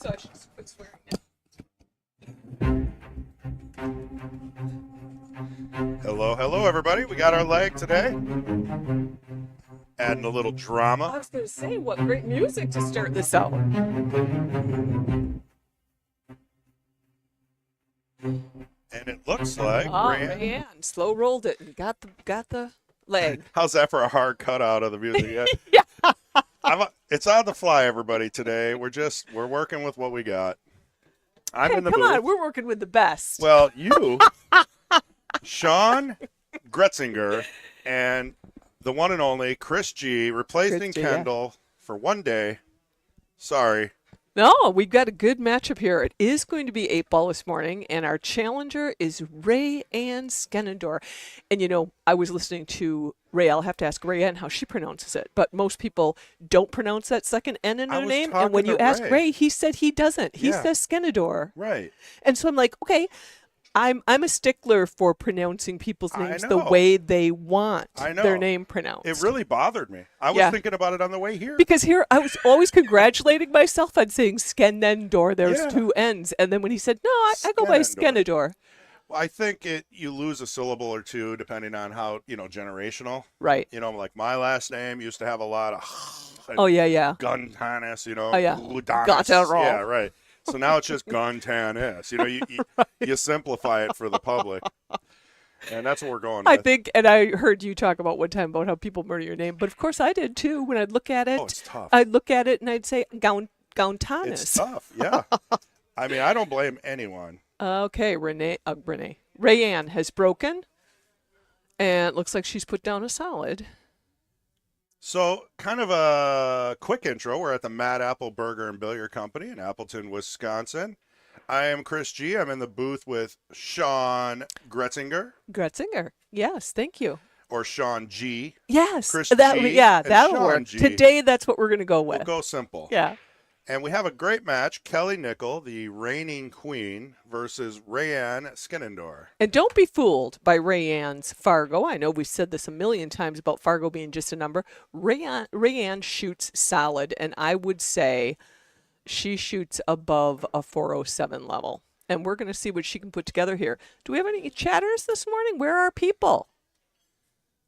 So I should just quit swearing now. Hello, hello, everybody. We got our leg today. Adding a little I drama. was going to say, what great music to start this out. And it looks like Oh, Raeann. Raeann slow rolled it and got the leg. How's that for a hard cutout of the music? Yeah. Yeah. It's on the fly, everybody. Today we're working with what we got. I'm Hey, in the come booth. on, we're working with the best. Well, you, Sean Gretzinger, and the one and only Chris G replacing Chris G, yeah. Kendall for one day. Sorry. No, we've got a good matchup here. It is going to be 8-ball this morning, and our challenger is Raeann Skenandore. And, you know, I was listening to Ray. I'll have to ask Raeann how she pronounces it, but most people don't pronounce that second N in I their was name. And talking when you to ask Ray. Ray, he said he doesn't. He Yeah. says Skenandore. Right. And so I'm like, okay, I'm a stickler for pronouncing people's I names the know. way they want I know. their name pronounced. It really bothered me. I was Yeah. thinking about it on the way here. Because here I was always congratulating myself on saying Skenandore. There's Yeah. two N's. And then when he said, no, I go by Skenandore. Skenandore. Well, I think you lose a syllable or two depending on how, generational. Right. Like my last name used to have a lot of Oh, yeah, yeah. Guntanis, Oh, yeah. Gudanis. Got it wrong. Yeah, right. So now it's just Guntanis. You simplify it for the public. And that's what we're going I with. think, and I heard you talk about one time about how people murder your name, but of course I did too. When I'd look at it, Oh, it's tough. I'd look at it and I'd say Gauntanis. It's tough, yeah. I mean, I don't blame anyone. Okay, Raeann has broken, and it looks like she's put down a solid. So, kind of a quick intro. We're at the Mad Apple Burger and Billiard Company in Appleton, Wisconsin. I am Chris G. I'm in the booth with Sean Gretzinger, Gretzinger. Yes, thank you. or Sean G. Yes, Chris that G yeah, and that'll Sean work. G. Today, that's what we're gonna go We'll with. go simple. Yeah. And we have a great match. Kelly Nickl, the reigning queen, versus Raeann Skenandore. And don't be fooled by Raeann's Fargo. I know we've said this a million times about Fargo being just a number. Raeann shoots solid, and I would say she shoots above a 407 level. And we're going to see what she can put together here. Do we have any chatters this morning? Where are people?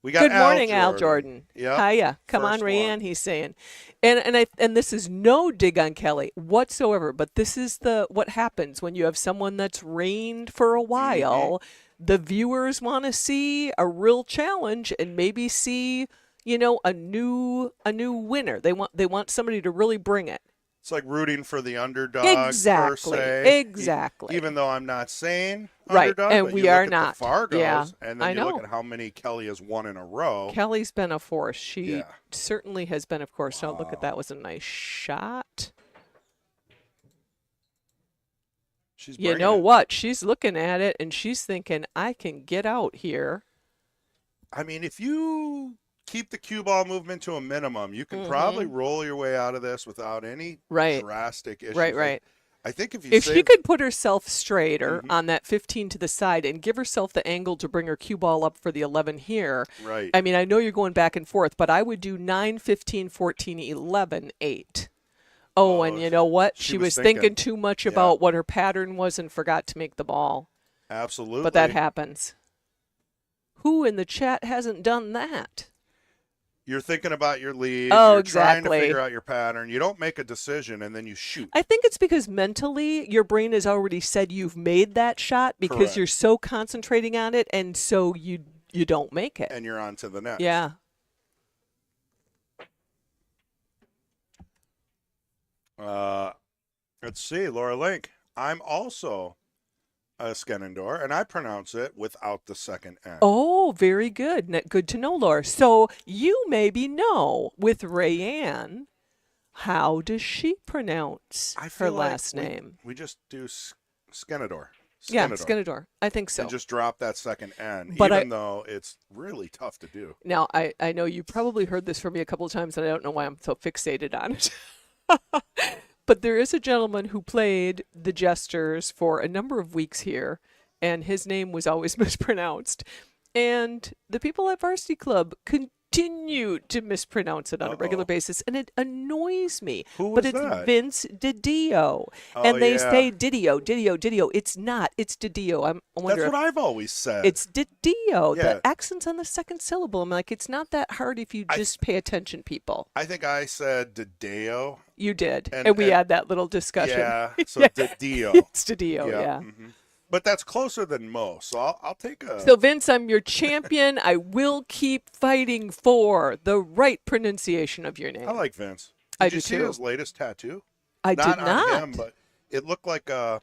We got Good morning, Al Jordan. Yep. Hiya. Come on, First Raeann, one. he's saying. And this is no dig on Kelly whatsoever, but this is what happens when you have someone that's reigned for a while. The viewers want to see a real challenge and maybe see, a new winner. They want somebody to really bring it. It's like rooting for the underdog, per Exactly. se. Exactly. Even though I'm not saying Right, underdog, and but we you are look not. at the Fargos, Yeah, and I then you look know. at how many Kelly has won in a row. Kelly's been a force. She Yeah. certainly has been, of course. Now look at that, was a nice shot. She's You bringing know it. what? She's looking at it and she's thinking, I can get out here. I mean, if you keep the cue ball movement to a minimum, you can probably roll your way out of this without any Right. drastic issues. Right, right. I think if you If she save, could put herself straighter on that 15 to the side and give herself the angle to bring her cue ball up for the 11 here. right, I mean, I know you're going back and forth, but I would do 9, 15, 14, 11, 8. Oh, and you know what? she She was was thinking. thinking too much about what her pattern was and forgot to make the ball. absolutely. But that happens. Who in the chat hasn't done that? You're thinking about your lead. Oh, you're trying to exactly. figure out your pattern. You don't make a decision and then you shoot. I think it's because mentally your brain has already said you've made that shot because Correct. you're so concentrating on it, and so you don't make it. And you're on to the next. Yeah. Let's see, Laura Link. I'm also a Skenandore, and I pronounce it without the second N. Oh, very good. Good to know, Laura. So you maybe know with Raeann, how does she pronounce I her feel like last name? We just do Skenandore. Yeah, Skenandore. I think so. And just drop that second N, But even though it's really tough to do. Now, I know you probably heard this from me a couple of times, and I don't know why I'm so fixated on it. But there is a gentleman who played the Jesters for a number of weeks here, and his name was always mispronounced. And the people at Varsity Club continue continue to mispronounce it on a regular basis, and it annoys me. Who but was it's that? Vince DiDio, Oh, and they yeah. say Didio. It's not. It's DiDio. I wonder. That's what I've always said. It's DiDio. Yeah. The accent's on the second syllable. I'm like, it's not that hard if you just pay attention, people. I think I said Dideo. You did, And- and we and- had that little discussion. Yeah, so Yeah. Dideo. It's DiDio. Yeah. mhm. But that's closer than most, so I'll take a. So, Vince, I'm your champion. I will keep fighting for the right pronunciation of your name. I like Vince. I Did do you see too. his latest tattoo? I Not did on not. him, but it looked like a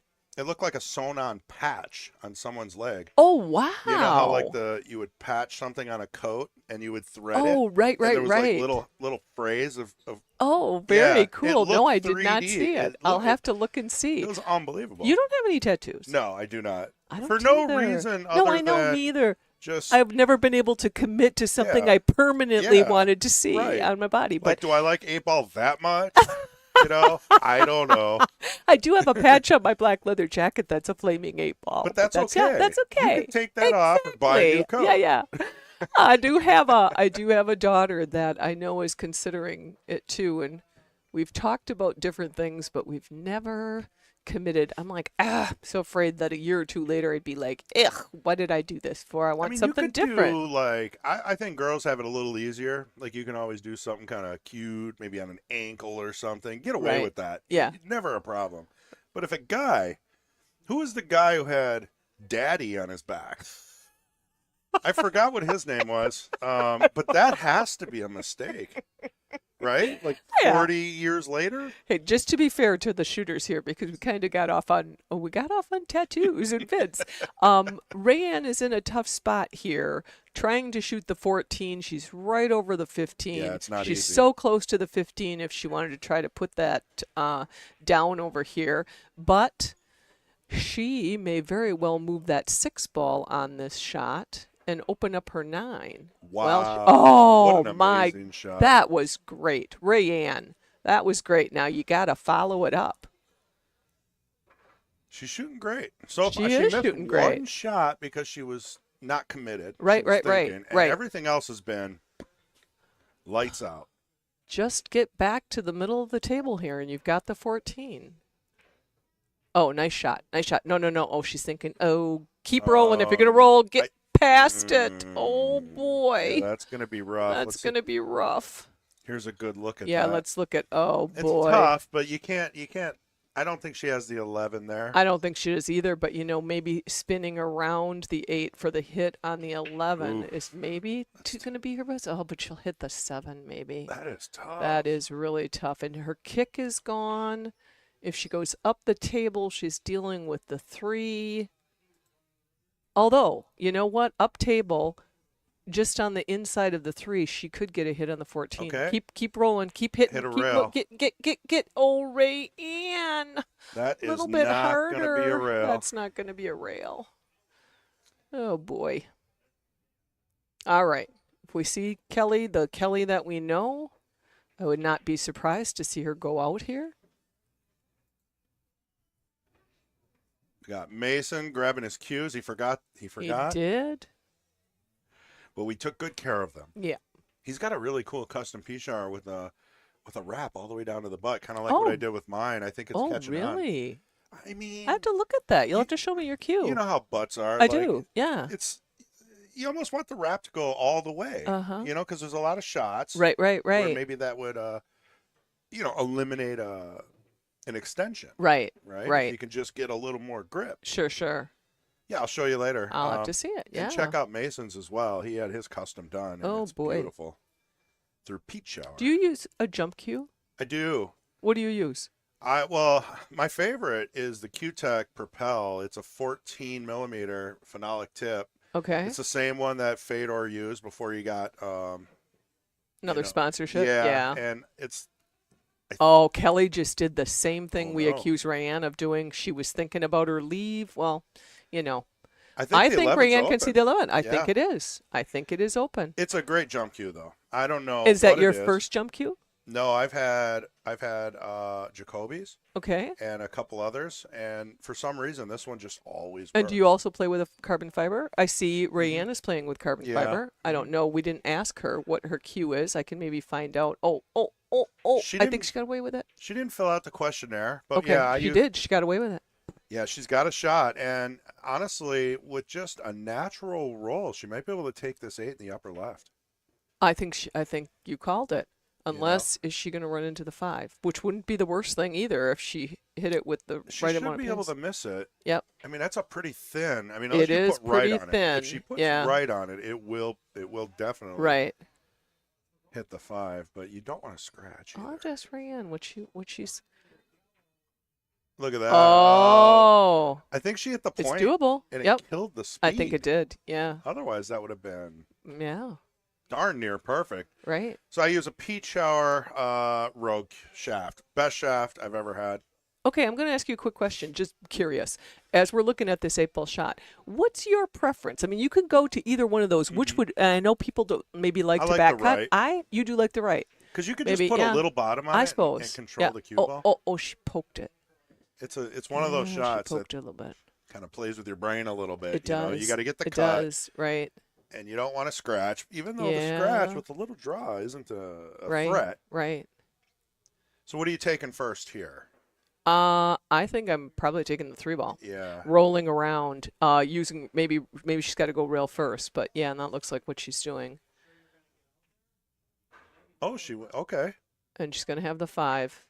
sewn-on patch on someone's leg. Oh, wow. You know how like you would patch something on a coat and you would thread it. Oh, right, and there was right. like little phrase of Oh, very Yeah, cool. it No, looked I did not 3D. see it. It I'll looked- have to look and see. it was unbelievable. You don't have any tattoos. No, I do not. I don't For no either. reason No, other I know than neither. just I've never been able to commit to something Yeah. I permanently Yeah. wanted to see Right. on my body. like, But do I like 8-Ball that much? You know, I don't know. I do have a patch on my black leather jacket that's a flaming 8-ball. But that's okay. Yeah, that's okay. You can take that off and buy a new Exactly. coat. Yeah. I do have a daughter that I know is considering it too, and we've talked about different things, but we've never committed. I'm like, so afraid that a year or two later I'd be like, ugh, what did I do this for? I want mean, something you could different. do like I think girls have it a little easier. Like you can always do something kind of cute, maybe on an ankle or something. Get away Right. with that. Yeah. Never a problem. But if a guy, who was the guy who had Daddy on his back? I forgot what his name was. But that has to be a mistake, right? Like Yeah. 40 years later. Hey, just to be fair to the shooters here, because we kind of got off on tattoos and Vince. Raeann is in a tough spot here, trying to shoot the 14. She's right over the 15. Yeah, it's not She's easy. so close to the 15 if she wanted to try to put that down over here, but she may very well move that 6-ball on this shot and open up her 9. Wow. Oh What an my, amazing shot. that was great, Raeann. That was great. Now you got to follow it up. She's shooting great. So She she is missed shooting one great. shot because she was not committed. She Right, was right, right, thinking, and right. everything else has been lights out. Just get back to the middle of the table here, and you've got the 14. Oh, nice shot. Nice shot. No. Oh, she's thinking, oh, keep rolling. If you're going to roll, get past it. Oh, boy. Yeah, that's going to be rough. That's going to be rough. Here's a good look at Yeah, that. let's look at, oh, It's boy. tough, but you can't. I don't think she has the 11 there. I don't think she is either, but, maybe spinning around the 8 for the hit on the 11 Oof. is maybe going to be her best. Oh, but she'll hit the 7 maybe. That is tough. That is really tough. And her kick is gone. If she goes up the table, she's dealing with the 3. Although, you know what? Up table, just on the inside of the 3, she could get a hit on the 14. Okay. Keep rolling. Keep hitting. Hit a keep rail. Get. Oh, Raeann. That A is little bit not harder. going to be a rail. That's not going to be a rail. Oh, boy. All right. If we see Kelly, the Kelly that we know, I would not be surprised to see her go out here. We got Mason grabbing his cues. He forgot. He did. But we took good care of them. Yeah. He's got a really cool custom P-Char with a wrap all the way down to the butt, kind of like Oh. what I did with mine. I think it's Oh, catching on. really? I mean, I have to look at that. You'll have to show me your cue. you know how butts are. I like, do. Yeah. You almost want the wrap to go all the way. Uh-huh. You know, because there's a lot of shots. Right. Where Right. maybe that would, eliminate an extension. Right. Right. Right. If you can just get a little more grip. Sure. Yeah, I'll show you later. I'll have to see it. Yeah. And check out Mason's as well. He had his custom done. And Oh, it's boy. Beautiful. Through Peach Shower. Do you use a jump cue? I do. What do you use? My favorite is the Q-Tech Propel. It's a 14 millimeter phenolic tip. Okay. It's the same one that Fedor used before you got Another sponsorship? Yeah. And it's Oh, Kelly just did the same thing Oh, we no. accused Raeann of doing. She was thinking about her leave. Well, I I the think 11's Raeann can see open. the 11. I think Yeah. it is. I think it is open. It's a great jump cue though. I don't know. Is that what your it first jump cue? No, I've had Jacoby's Okay. and a couple others, and for some reason this one just always And do you works. also play with a carbon fiber? I see Hmm. Raeann is playing with carbon Yeah. fiber. I Hmm. don't know. We didn't ask her what her cue is. I can maybe find out. Oh. She I think didn't she got away with it. she didn't fill out the questionnaire, but Okay, yeah, I she use did. She got away with it. yeah, she's got a shot, and honestly, with just a natural roll, she might be able to take this 8 in the upper left. I think you called it. You know, Unless is she going to run into the 5, which wouldn't be the worst thing either if she hit it with the she right should amount of be able pins. to miss it. Yep. I mean, that's a pretty thin. I mean, unless It you is put right pretty on it. If she thin. puts Yeah. right on it, it will definitely Right. hit the 5, but you don't want to scratch I'll either. have to ask Raeann what she's. Look at that. Oh, Oh, I think she hit the it's point doable. and it Yep. killed the I think it speed. did. Yeah. Otherwise, that would have been Yeah. darn near perfect. Right. So I use a Peach Shower Rogue shaft. Best shaft I've ever had. Okay, I'm going to ask you a quick question. Just curious. As we're looking at this 8-ball shot, what's your preference? I mean, you can go to either one of those. Which would, and I know people don't maybe like I to like back the cut. right. You do like the right. Because you could just Maybe, put a yeah. little bottom on I it and suppose. control Yeah. the cue ball. She poked it. It's one of those Yeah, shots she that poked it a little bit. kind of plays with your brain a little bit. It You know, you got does. to get the It cut, does. Right. and you don't want to scratch, even though the scratch Yeah. with a little draw isn't a Right. threat. Right. So what are you taking first here? I think I'm probably taking the 3-ball. Yeah. Rolling around, using maybe she's got to go rail first, but yeah, and that looks like what she's doing. Oh, okay. And she's gonna have the 5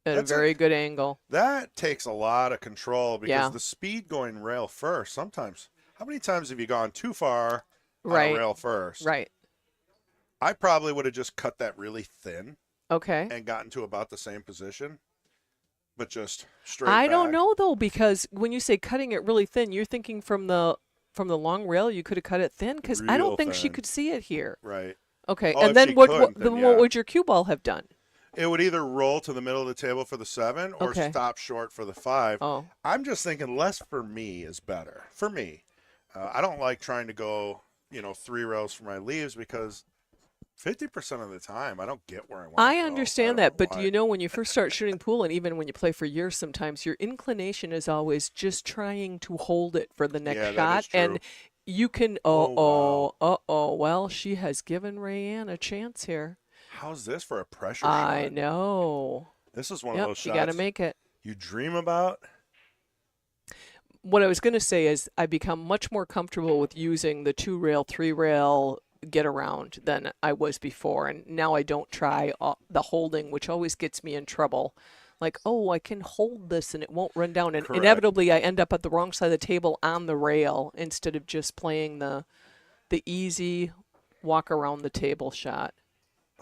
at a That's very good angle. That takes a lot of control because Yeah. the speed going rail first. Sometimes, how many times have you gone too far on a Right. rail first? Right. I probably would have just cut that really thin Okay. and gotten to about the same position, but just straight I don't back. know though, because when you say cutting it really thin, you're thinking from the long rail. You could have cut it thin, because I Real don't think she thin. could see it here. Right. Okay. Oh, And if then she what couldn't, then what yeah. would your cue ball have done? It would either roll to the middle of the table for the 7 or Okay. stop short for the 5. Oh. I'm just thinking less for me is better. For me, I don't like trying to go, 3 rows for my leaves because 50% of the time I don't get where I want to I go. understand don't that, know but why. do you know when you first start shooting pool, and even when you play for years, sometimes your inclination is always just trying to hold it for the next Yeah, that shot, is true. and you can. Oh, wow. Well, she has given Raeann a chance here. How's this for a pressure I shot? know. This is one of Yep, those you got to shots make it. you dream about. What I was going to say is I become much more comfortable with using the 2-rail, 3-rail get around than I was before, and now I don't try the holding, which always gets me in trouble. Like, oh, I can hold this and it won't run down, and Correct. inevitably I end up at the wrong side of the table on the rail instead of just playing the easy walk around the table shot.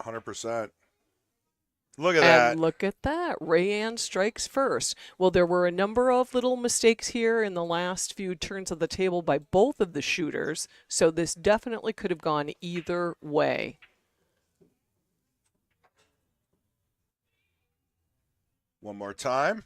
100%. Look at that. And look at that. Raeann strikes first. Well, there were a number of little mistakes here in the last few turns of the table by both of the shooters, so this definitely could have gone either way. One more time.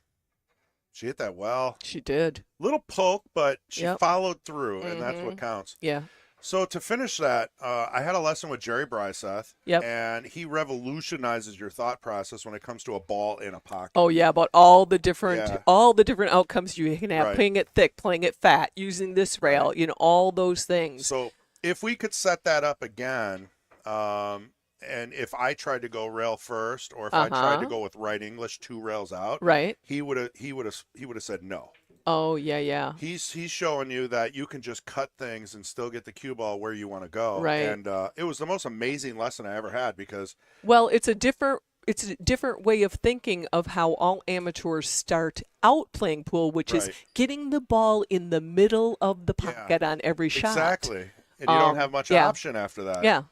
She hit that well. She did. Little poke, but she Yep. followed through, and that's what counts. Yeah. So to finish that, I had a lesson with Jerry Bryseth, Yep. and he revolutionizes your thought process when it comes to a ball in a pocket. Oh yeah, about all the different Yeah. outcomes you can have, Right. playing it thick, playing it fat, using this rail, all those things. So if we could set that up again, and if I tried to go rail first, or if I tried to go with right English 2 rails out, Right. he would have said no. Oh yeah. He's showing you that you can just cut things and still get the cue ball where you want to go. Right. And it was the most amazing lesson I ever had because Well, it's a different way of thinking of how all amateurs start out playing pool, which is Right. getting the ball in the middle of the Yeah. pocket on every shot. exactly, and you don't have much yeah. option after that. Yeah.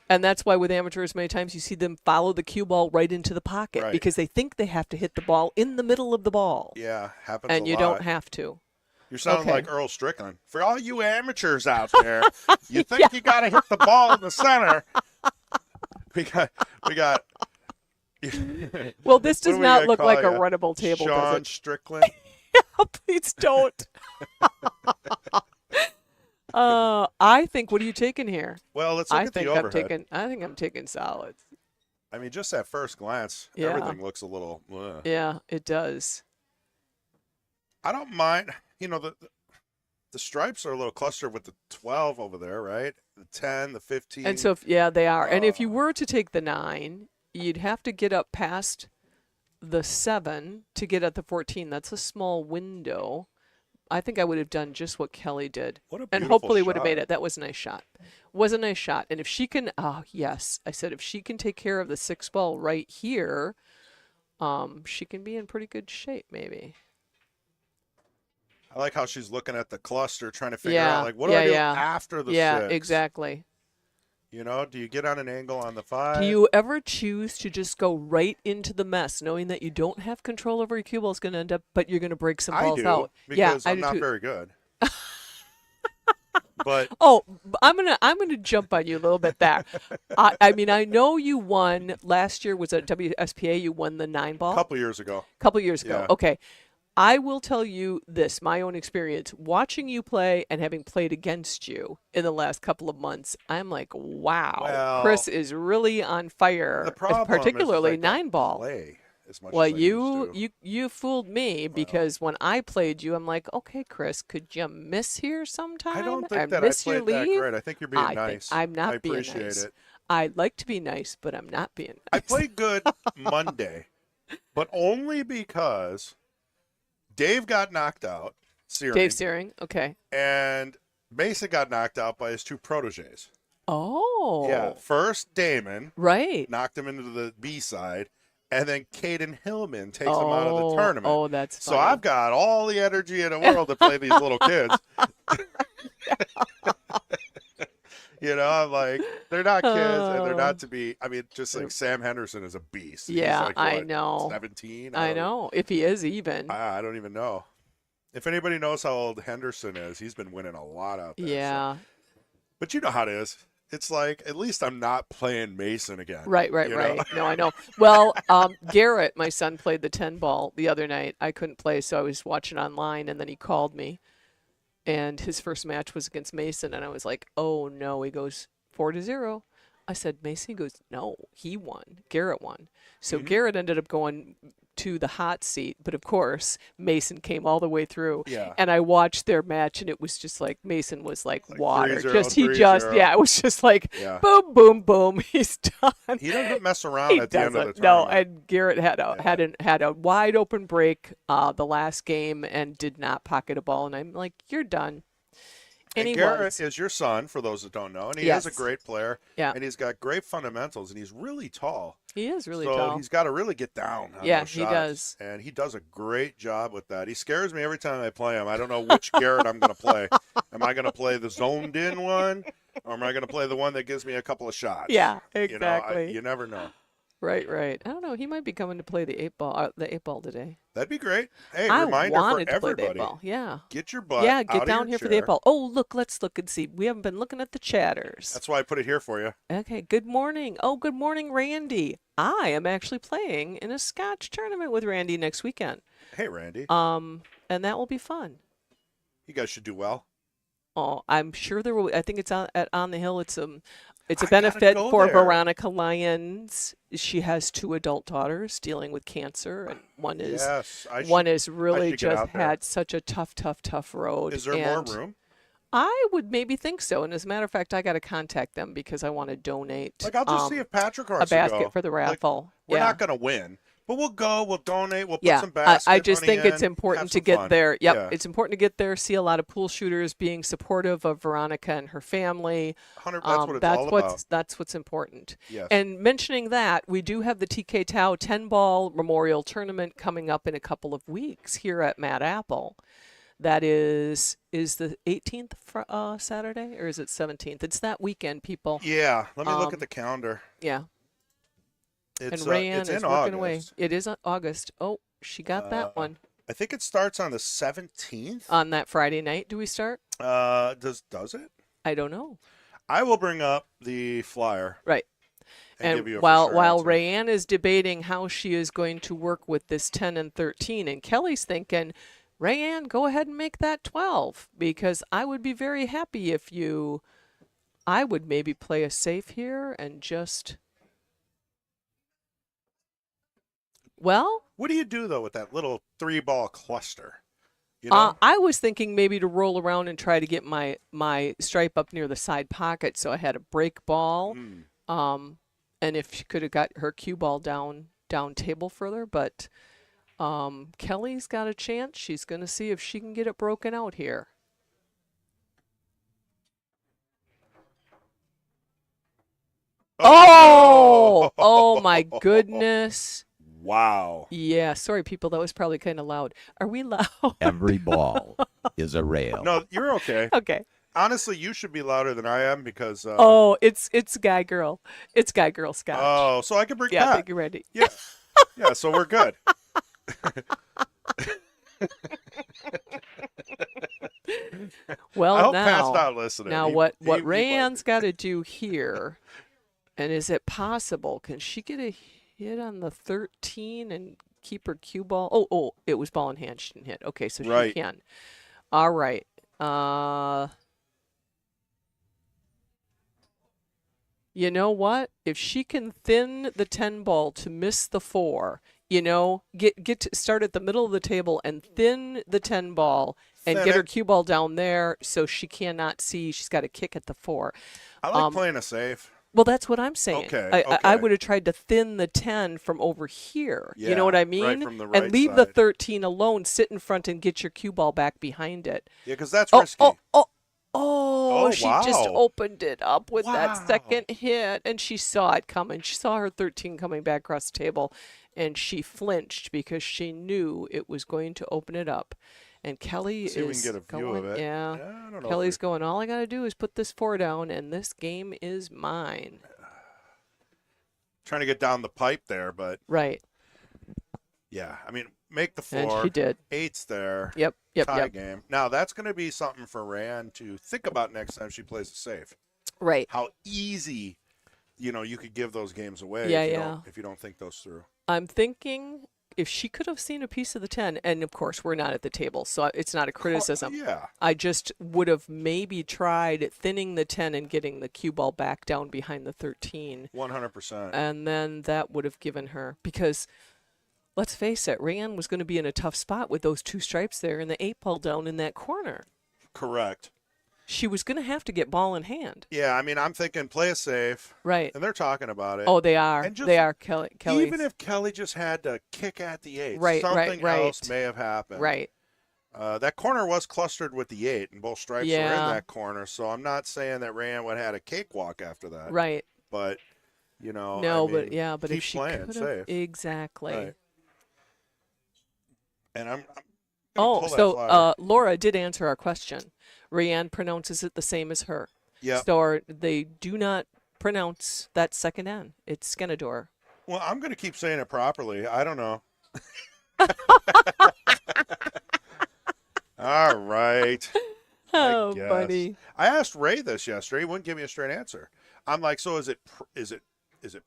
And that's why with amateurs, many times you see them follow the cue ball right into the pocket Right. because they think they have to hit the ball in the middle of the ball. Yeah, happens And a you lot. don't have to. You're sounding Okay. like Earl Strickland. For all you amateurs out there, you think you got to hit the ball in the center. We got. Well, this does do we not gotta look call like a ya? runnable table, does Sean it? Strickland. Please don't. I think. What are you taking here? Well, let's look I at the think overhead. I'm taking solids. I mean, just at first glance, Yeah. everything looks a little. Yeah, it does. I don't mind. The stripes are a little clustered with the 12 over there, right? The 10, the 15. And so, yeah, they are. And if you Uh, were to take the 9, you'd have to get up past the 7 to get at the 14. That's a small window. I think I would have done just what Kelly did. what a And beautiful hopefully would have made shot. it. That was a nice shot. Was a nice shot. And if she can, oh, yes. I said if she can take care of the 6 ball right here, she can be in pretty good shape, maybe. I like how she's looking at the cluster, trying to figure Yeah. out, like, what do I do after the Yeah, 6? exactly. Do you get on an angle on the Do 5? you ever choose to just go right into the mess, knowing that you don't have control over your cue ball is going to end up, but you're going to break some I balls do, out? because I I'm do not too. very good. But Oh, I'm gonna jump on you a little bit there. I mean, I know you won last year. Was at WSPA? You won the 9 a ball couple years ago. a couple years ago. Yeah. Okay, I will tell you this, my own experience watching you play and having played against you in the last couple of months. I'm like, wow, Well, Chris is really on fire, the problem particularly is I don't 9 ball. play as much Well, as I used to. you fooled me because when I played you, I'm like, okay, Chris, could you miss here sometime? I don't Or think that I miss your played that leave? great. I think you're being I think nice. I'm I not being appreciate nice. it. I'd like to be nice, but I'm not being I nice. played good Monday, but only because Dave got knocked out, Searing, Dave Searing, okay. and Mason got knocked out by his 2 proteges. Oh, Yeah, first Damon right. knocked him into the B side, and then Caden Hillman takes him out of the tournament. Oh, that's So funny. I've got all the energy in the world to play these little kids. I'm like, they're not kids, and they're not to be. I mean, just like Sam Henderson is a beast. Yeah, He's like, I what, know. 17? I know. If he is even. I don't even know. If anybody knows how old Henderson is, he's been winning a lot out there. So. Yeah. But you know how it is. It's like, at least I'm not playing Mason again. Right. you know? No, I know. Well, Garrett, my son, played the 10 ball the other night. I couldn't play, so I was watching online, and then he called me. And his first match was against Mason, and I was like, oh, no. He goes, 4-0. I said, Mason? He goes, no, he won. Garrett won. So Garrett ended up going to the hot seat, but of course Mason came all the way through. Yeah. And I watched their match, and it was just like Mason was like water. 3-0, It was just like Yeah. boom, boom, boom. He's done. He doesn't mess around He at the end of the doesn't. No, tournament. and Garrett had a wide open break the last game and did not pocket a ball, and I'm like, you're done. And he Garrett was. is your son, for those that don't know, and he Yes. is a great player. Yeah. And he's got great fundamentals, and he's really tall. He is really so tall. he's got to really get down on Yeah, those he shots. does. And he does a great job with that. He scares me every time I play him. I don't know which Garrett I'm going to play. Am I going to play the zoned in one, or am I going to play the one that gives me a couple of shots? Yeah, You know, exactly. you never know. Right. I don't know. He might be coming to play the 8 ball today. That'd be great. Hey, I reminder wanted for to play the 8 everybody. ball. Yeah. Get your butt Yeah, out get of down your here for the 8 chair. ball. Oh, look, let's look and see. We haven't been looking at the chatters. That's why I put it here for you. Okay, good morning. Oh, good morning, Randy. I am actually playing in a Scotch tournament with Randy next weekend. Hey, Randy. And that will be fun. You guys should do well. Oh, I'm sure there will. I think it's on the hill. It's a I gotta benefit go for there. Veronica Lyons. She has 2 adult daughters dealing with cancer, and one is Yes. one has really should get just out there. had such a tough road. Is there and more room? I would maybe think so. And as a matter of fact, I got to contact them because I want to donate Like, I'll just see if Patrick a wants to basket go. for the Like, raffle. we're yeah. not going to win, but we'll go. We'll donate. We'll put Yeah, some baskets. I just money think it's in, important have to some get fun. there. Yep, Yeah. it's important to get there, see a lot of pool shooters being supportive of Veronica and her family. 100, that's what it's all about. That's what's important. Yes. And mentioning that, we do have the TK Tau 10 ball memorial tournament coming up in a couple of weeks here at Mad Apple. That is the 18th Saturday, or is it 17th? It's that weekend, people. Yeah. Let me look at the calendar. Yeah. It's, And Raeann it's is in working August. away. It is August. Oh, she got that one. I think it starts on the 17th. On that Friday night, do we start? Does it? I don't know. I will bring up the flyer. Right. And give you a while for sure answer. Raeann is debating how she is going to work with this 10 and 13, and Kelly's thinking, Raeann, go ahead and make that 12, because I would be very happy if I would maybe play a safe here and just Well, What do you do though with that little 3-ball cluster? You know? I was thinking maybe to roll around and try to get my stripe up near the side pocket so I had a break ball. Mm. Um, and if she could have got her cue ball down table further, but Kelly's got a chance. She's going to see if she can get it broken out here. Oh, Oh my goodness. wow. Yeah, sorry people, that was probably kind of loud. Are we loud? Every ball is a rail. No, you're okay. Okay. Honestly, you should be louder than I am because. Oh, it's guy girl. It's guy girl scotch. Oh, so I can bring Yeah, Pat. think you're ready. Yeah, yeah. So we're good. Well, I hope now, Pat's not listening. now He- what he might Raeann's be. got to do here, and is it possible? Can she get a hit on the 13 and keep her cue ball? Oh, it was ball in hand. She didn't hit. Okay, so Right. she can. All right. You know what? If she can thin the 10 ball to miss the 4, get to start at the middle of the table and thin the 10 ball and Thin get her it. cue ball down there so she cannot see. She's got to kick at the 4. I like playing a safe. Well, that's what I'm saying. Okay, I okay. would have tried to thin the 10 from over here. You Yeah, know what I right mean? from the and right leave the side. 13 alone, sit in front and get your cue ball back behind it. Yeah, because that's Oh, risky. oh, she just wow. opened it up with that Wow. second hit, and she saw it coming. She saw her 13 coming back across the table, and she flinched because she knew it was going to open it up. And Kelly See if we is can get a view going, of it. yeah. I don't know if Kelly's going, all I got to do is put this 4 down, and this game is mine. trying to get down the pipe there, but Right. yeah, I mean, make the And 4. she did. 8's there. Yep. Tie game. Now that's going to be something for Raeann to think about next time she plays a safe. Right. How easy, you could give those games away Yeah, if you yeah. don't if you don't think those through. I'm thinking if she could have seen a piece of the 10, and of course we're not at the table, so it's not a criticism. Yeah. I just would have maybe tried thinning the 10 and getting the cue ball back down behind the 13. 100%. And then that would have given her, because let's face it, Raeann was going to be in a tough spot with those 2 stripes there and the 8 ball down in that corner. Correct. She was going to have to get ball in hand. Yeah, I mean, I'm thinking play it safe. Right. And they're talking about it. Oh, they are. And just- They are, Kelly. Even if Kelly just had to kick at the 8, Right, something right. else may have happened. Right. That corner was clustered with the 8, and both stripes were Yeah. in that corner. So I'm not saying that Raeann would have had a cakewalk after that. Right. But, No, I mean, but keep if she playing could have. safe. Exactly. Right. And I'm gonna Oh, pull that so flyer. Laura did answer our question. Raeann pronounces it the same as her. Yep. So they do not pronounce that second N. It's Skenandore. Well, I'm going to keep saying it properly. I don't know. All right. Oh, guess. buddy. I asked Ray this yesterday. He wouldn't give me a straight answer. I'm like, so is it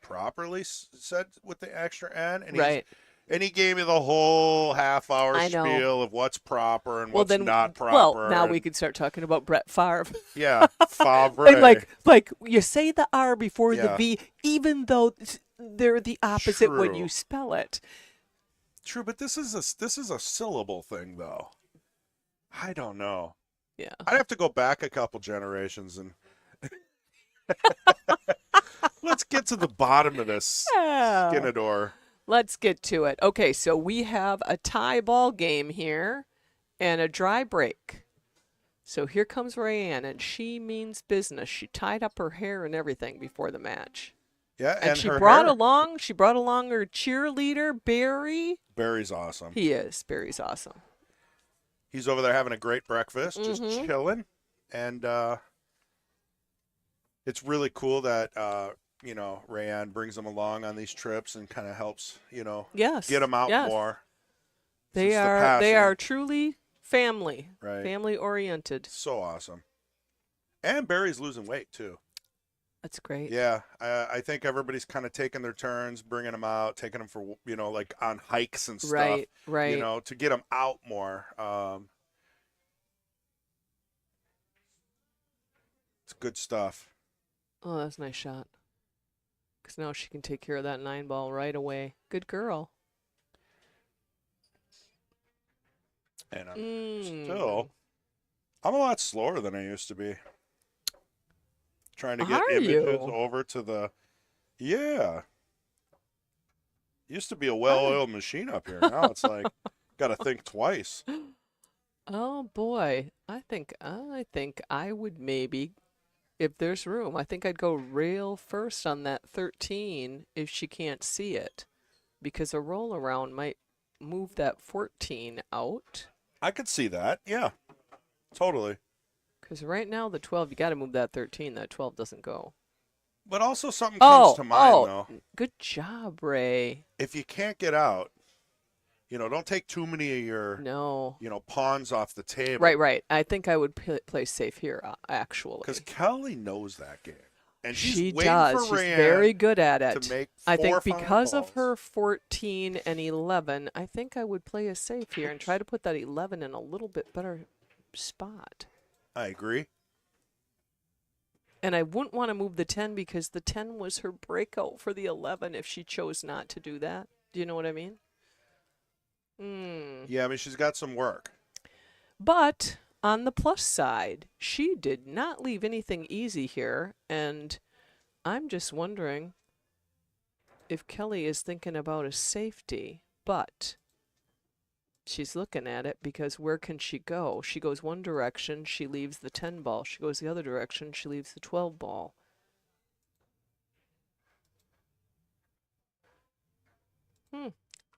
properly said with the extra N? And Right. And he gave me the whole half-hour I know. spiel of what's proper and Well, what's then, not proper. well, now and- we could start talking about Brett Favre. Yeah, Favre. And like you say the R before the Yeah. V, even though they're the opposite when True. you spell it. True, but this is a syllable thing, though. I don't know. Yeah. I'd have to go back a couple generations and let's get to the bottom of this Yeah. Skenandore. Let's get to it. Okay, so we have a tie ball game here and a dry break. So here comes Raeann, and she means business. She tied up her hair and everything before the match. Yeah, And she her brought hair- along her cheerleader, Barry. Barry's awesome. He is. Barry's awesome. He's over there having a great breakfast, just Mhm. chilling. And it's really cool that, Raeann brings him along on these trips and kind of helps, Yes. get him out yes. more. They It's the are passion. truly family. Right. Family oriented. So awesome. And Barry's losing weight, too. That's great. Yeah, I think everybody's kind of taking their turns, bringing them out, taking them for, like on hikes and stuff. Right, right. To get them out more. It's good stuff. Oh, that's a nice shot. Because now she can take care of that 9 ball right away. Good girl. And I'm a lot slower than I used to be. Trying to get Are images you? over to the, yeah. Used to be a well-oiled machine up here. Now it's like, got to think twice. Oh boy, I think I would maybe, if there's room, I think I'd go rail first on that 13 if she can't see it, because a roll around might move that 14 out. I could see that. Yeah, totally. Because right now the 12, you got to move that 13. That 12 doesn't go. But also something comes to mind, though. Good job, Ray. If you can't get out, don't take too many of your, No. pawns off the table. Right. I think I would play safe here, actually. Because Kelly knows that game. And She she's waiting does. for She's Raeann very good at it. to make I 4 think or 5 because of balls. her 14 and 11, I think I would play it safe here and try to put that 11 in a little bit better spot. I agree. And I wouldn't want to move the 10 because the 10 was her breakout for the 11 if she chose not to do that. Do you know what I mean? Yeah, I mean, she's got some work. But on the plus side, she did not leave anything easy here. And I'm just wondering if Kelly is thinking about a safety. But she's looking at it because where can she go? She goes one direction, she leaves the 10 ball. She goes the other direction, she leaves the 12 ball.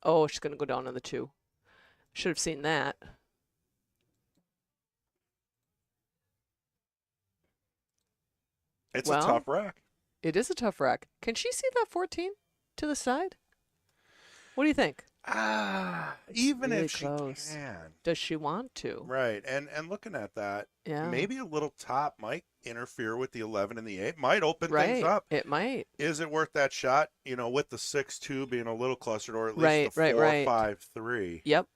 Oh, she's going to go down on the 2. Should have seen that. It's Well, a tough rack. It is a tough rack. Can she see that 14 to the side? What do you think? Even really if she close. can. Does she want to? Right. And looking at that, Yeah. maybe a little top might interfere with the 11 and the 8. Might open Right. things up. It might. Is it worth that shot, with the 6-2 being a little clustered, or at least Right, the right, 4-5-3? Yep.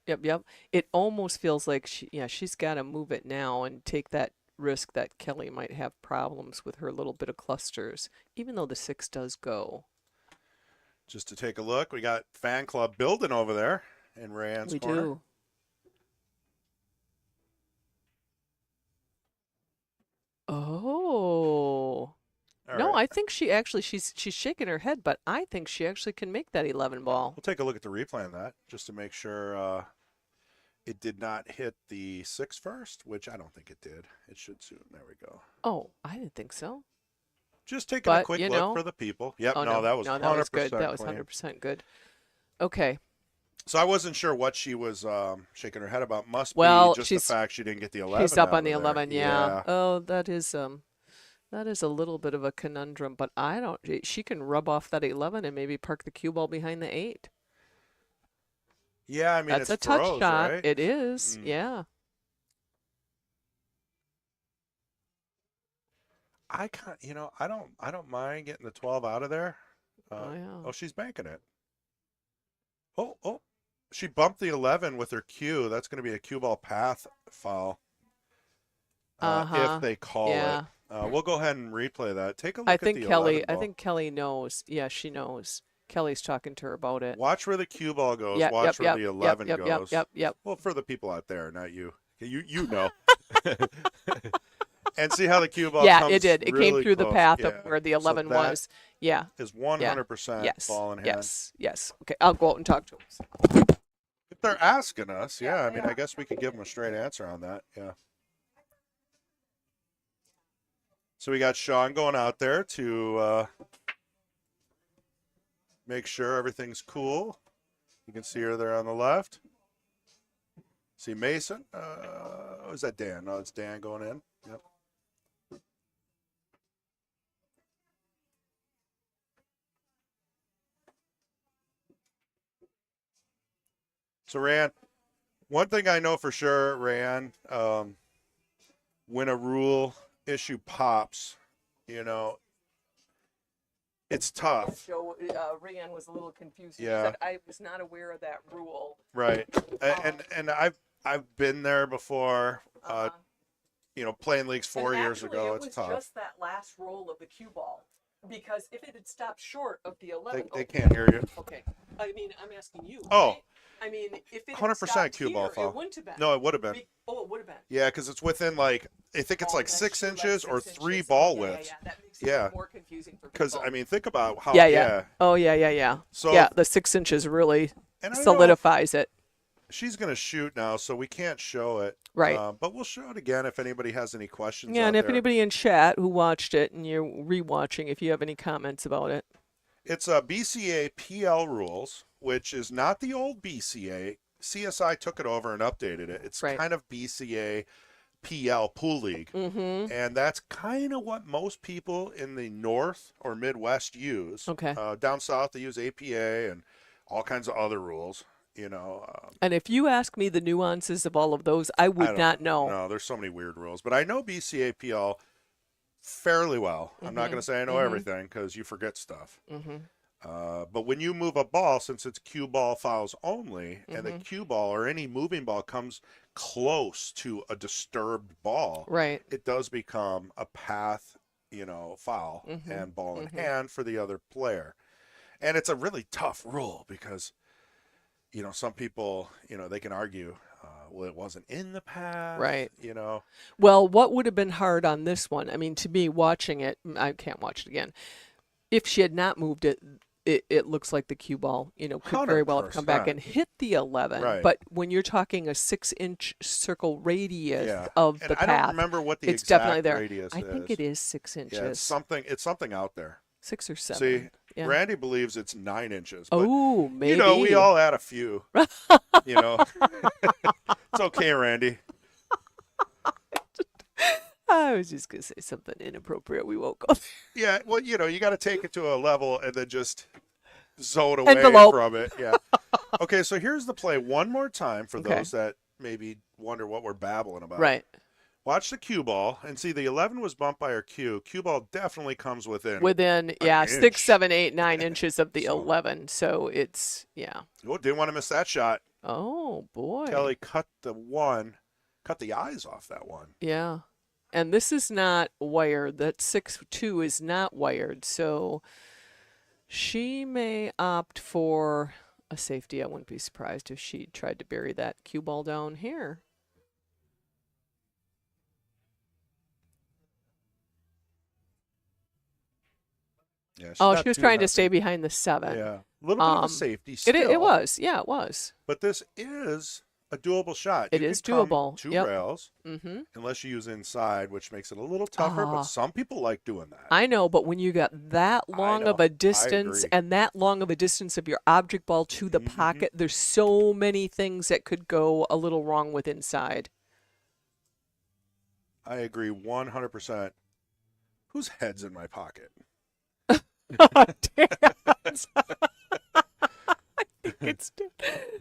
It almost feels like she's got to move it now and take that risk that Kelly might have problems with her little bit of clusters, even though the 6 does go. Just to take a look, we got fan club building over there in Raeann's corner. We do. Oh. All No, right. I think she's shaking her head, but I think she actually can make that 11 ball. We'll take a look at the replay on that just to make sure it did not hit the 6 first, which I don't think it did. It should soon. There we go. Oh, I didn't think so. Just taking a But, quick you look know- for the people. Yep, Oh, no, that was 100% good. That was clean. 100% good. Okay. So I wasn't sure what she was shaking her head about. Must Well, be just she's- the fact she didn't get the 11. She's up out on the of there. 11, yeah. Oh, that is a little bit of a conundrum, but she can rub off that 11 and maybe park the cue ball behind the 8. Yeah, I mean, That's a it's touch froze, shot. right? It is. Mm. Yeah. I can't, I don't mind getting the 12 out of there. Yeah. Oh, she's banking it. Oh, she bumped the 11 with her cue. That's going to be a cue ball path foul. If they call Yeah. it. We'll go ahead and replay that. Take a look I at think the Kelly 11 I ball. think Kelly knows. Yeah, she knows. Kelly's talking to her about it. Watch where the cue ball goes. Yep, Watch yep, where yep, the 11 yep, goes. Yep. Well, for the people out there, not you. You know. And see how the cue ball Yeah, comes it did. It really came through the close. path Yeah. of where the So 11 that was. Yeah. is 100% Yes. ball in hand. Yes. Okay, I'll go out and talk to him. If they're asking us, I mean, yeah. I guess we could give them a straight answer on that. Yeah. So we got Sean going out there to make sure everything's cool. You can see her there on the left. See Mason. Is that Dan? No, it's Dan going in. Yep. So Raeann, one thing I know for sure, Raeann, when a rule issue pops, it's tough. Joe, Raeann was a little confused. She Yeah. said, I was not aware of that rule. Right. And I've been there before, playing leagues 4 years ago. It's tough. Just that last roll of the cue ball. Because if it had stopped short of the 11. They can't hear you. Okay. I mean, I'm asking you. Oh. Right? I mean, if it 100% cue ball foul. it wouldn't have been. No, it would have been. Oh, it would have been. Yeah, because it's within like I think it's like that's 6 true, like inches or 6 3 inches. ball Yeah, widths. yeah. That makes it Yeah. even more confusing for Because people. I mean, think about how. Yeah. Oh, yeah. So yeah, the 6 inches really and I know solidifies it. she's gonna shoot now, so we can't show it. Right. But we'll show it again if anybody has any questions. Yeah, out and if there. anybody in chat who watched it and you're rewatching, if you have any comments about it. It's BCA PL rules, which is not the old BCA. CSI took it over and updated it. It's Right. kind of BCA PL Pool League. Mm-hmm. And that's kind of what most people in the North or Midwest use. Okay. Down South, they use APA and all kinds of other rules, And if you ask me the nuances of all of those, I would don't not know. No, there's so many weird rules. But I know BCA PL fairly well. I'm not going to say I know everything because you forget stuff. But when you move a ball, since it's cue ball fouls only, and the cue ball or any moving ball comes close to a disturbed ball, Right. it does become a path, foul and ball in hand for the other player. And it's a really tough rule because, some people, they can argue, well, it wasn't in the path, Right. Well, what would have been hard on this one? I mean, to me, watching it, I can't watch it again. If she had not moved it, it looks like the cue ball, could very well have come back 100%. and hit the 11. Right. But when you're talking a 6-inch circle radius Yeah. of And the I path, don't remember what the it's exact definitely there. radius I think it is 6 inches. Yeah, it's something out there. 6 or 7. See, yeah. Randy believes it's 9 inches. But, Oh, maybe. we all add a few. It's okay, Randy. I was just going to say something inappropriate. We won't go there. Yeah, well, you got to take it to a level and then just zone away Envelope. from it. Yeah. Okay, so here's the play one more time for Okay. those that maybe wonder what we're babbling about. Right. Watch the cue ball and see the 11 was bumped by her cue. Cue ball definitely comes within. Within, An 6, inch. 7, 8, 9 inches of the So- 11. So it's, yeah. Oh, didn't want to miss that shot. Oh, boy. Kelly cut the eyes off that one. Yeah. And this is not wired. That 6-2 is not wired. So she may opt for a safety. I wouldn't be surprised if she tried to bury that cue ball down here. Yeah, Oh, not she was too trying to messy. stay behind the 7. Yeah, a little bit of a safety still. It was. Yeah, it was. But this is a doable shot. It You is could come doable. 2 Yep. rails, Mm-hmm. unless you use inside, which makes it a little tougher. Ah. But some people like doing that. I know, but when you got that long of know. a distance agree. and that long of a distance of your object ball to the pocket, there's so many things that could go a little wrong with inside. I agree 100%. Whose head's in my pocket? Damn. I think it's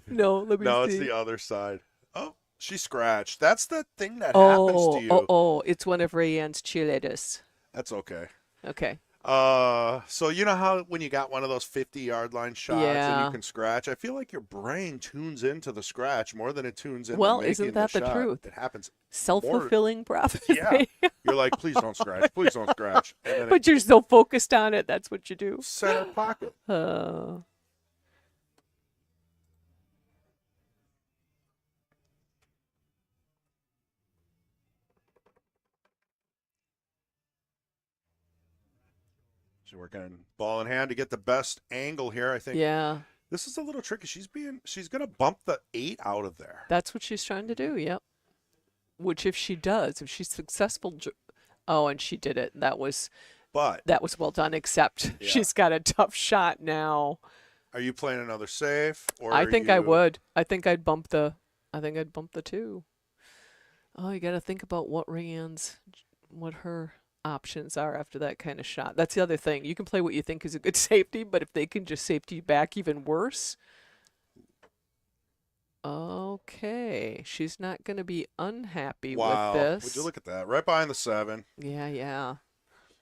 no. Let me No, see. it's the other side. Oh, she scratched. That's the thing that happens to you. It's one of Raeann's cheerleaders. That's okay. Okay. So you know how when you got one of those 50-yard line shots and Yeah. you can scratch, I feel like your brain tunes into the scratch more than it tunes into Well, making isn't that the shot. truth? It happens. Self-fulfilling prophecy. Yeah. You're like, please don't scratch. Please don't scratch. And then But you're so focused on it. That's what you do. center pocket. She's working ball in hand to get the best angle here. I think Yeah. this is a little tricky. She's gonna bump the 8 out of there. That's what she's trying to do. Yep. Which, if she does, if she's successful, and she did it. That was But well done. Except Yeah. she's got a tough shot now. are you playing another safe? Or I are think I you- would. I think I'd bump the 2. Oh, you got to think about what her options are after that kind of shot. That's the other thing. You can play what you think is a good safety, but if they can just safety you back even worse. Okay, she's not going to be unhappy Wow. with this. Would you look at that? Right behind the 7. Yeah.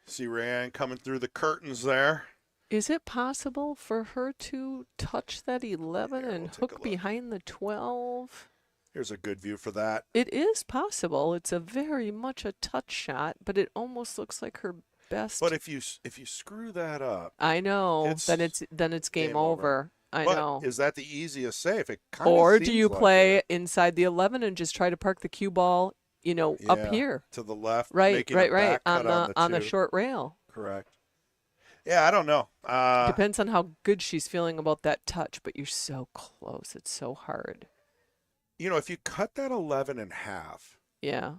See Raeann coming through the curtains there. Is it possible for her to touch that 11 Here, and we'll take a hook look. behind the 12? Here's a good view for that. It is possible. It's a very much a touch shot, but it almost looks like her best. But if you screw that up, I know. It's Then it's game game over. over. I But know. is that the easiest safe? It kind of Or seems do you like play it. inside the 11 and just try to park the cue ball, up Yeah, here? to the left, Right, making a right, right. back cut on the On the two. short rail. Correct. Yeah, I don't know. Depends on how good she's feeling about that touch, but you're so close. It's so hard. If you cut that 11 in half, Yeah.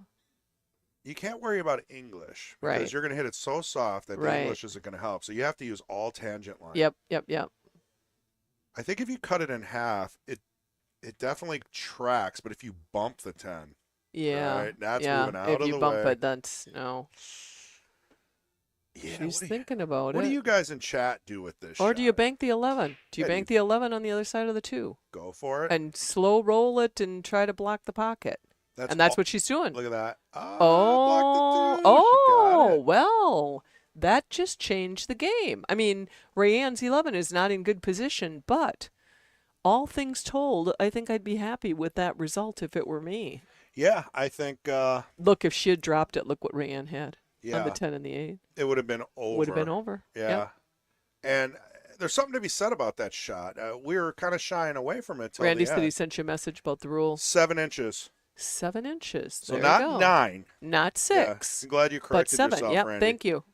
you can't worry about English because Right. you're going to hit it so soft that the Right. English isn't going to help. So you have to use all tangent line. Yep, yep, yep. I think if you cut it in half, it definitely tracks. But if you bump the 10, Yeah. right, that's Yeah. moving out If of you the bump way. it, that's no. Yeah, She's thinking about what it. do you guys in chat do with this Or shot? do you bank the 11? Do you Yeah, bank the 11 on the other side of the 2? Go for it. And slow roll it and try to block the pocket. And that's what she's doing. Look at that. Blocked Oh, the 2. She got it. well, that just changed the game. I mean, Raeann's 11 is not in good position, but all things told, I think I'd be happy with that result if it were me. Yeah, I think. Look, if she had dropped it, look what Raeann had on the Yeah, 10 and the 8. it would have been over. Would have been over. Yeah. Yep. And there's something to be said about that shot. We were kind of shying away from it till Randy the said he end. sent you a message about the rule. 7 inches. 7 inches. So There not you go. 9. Not Yeah, 6. I'm glad you But corrected 7. yourself, Yep. Randy. Thank you.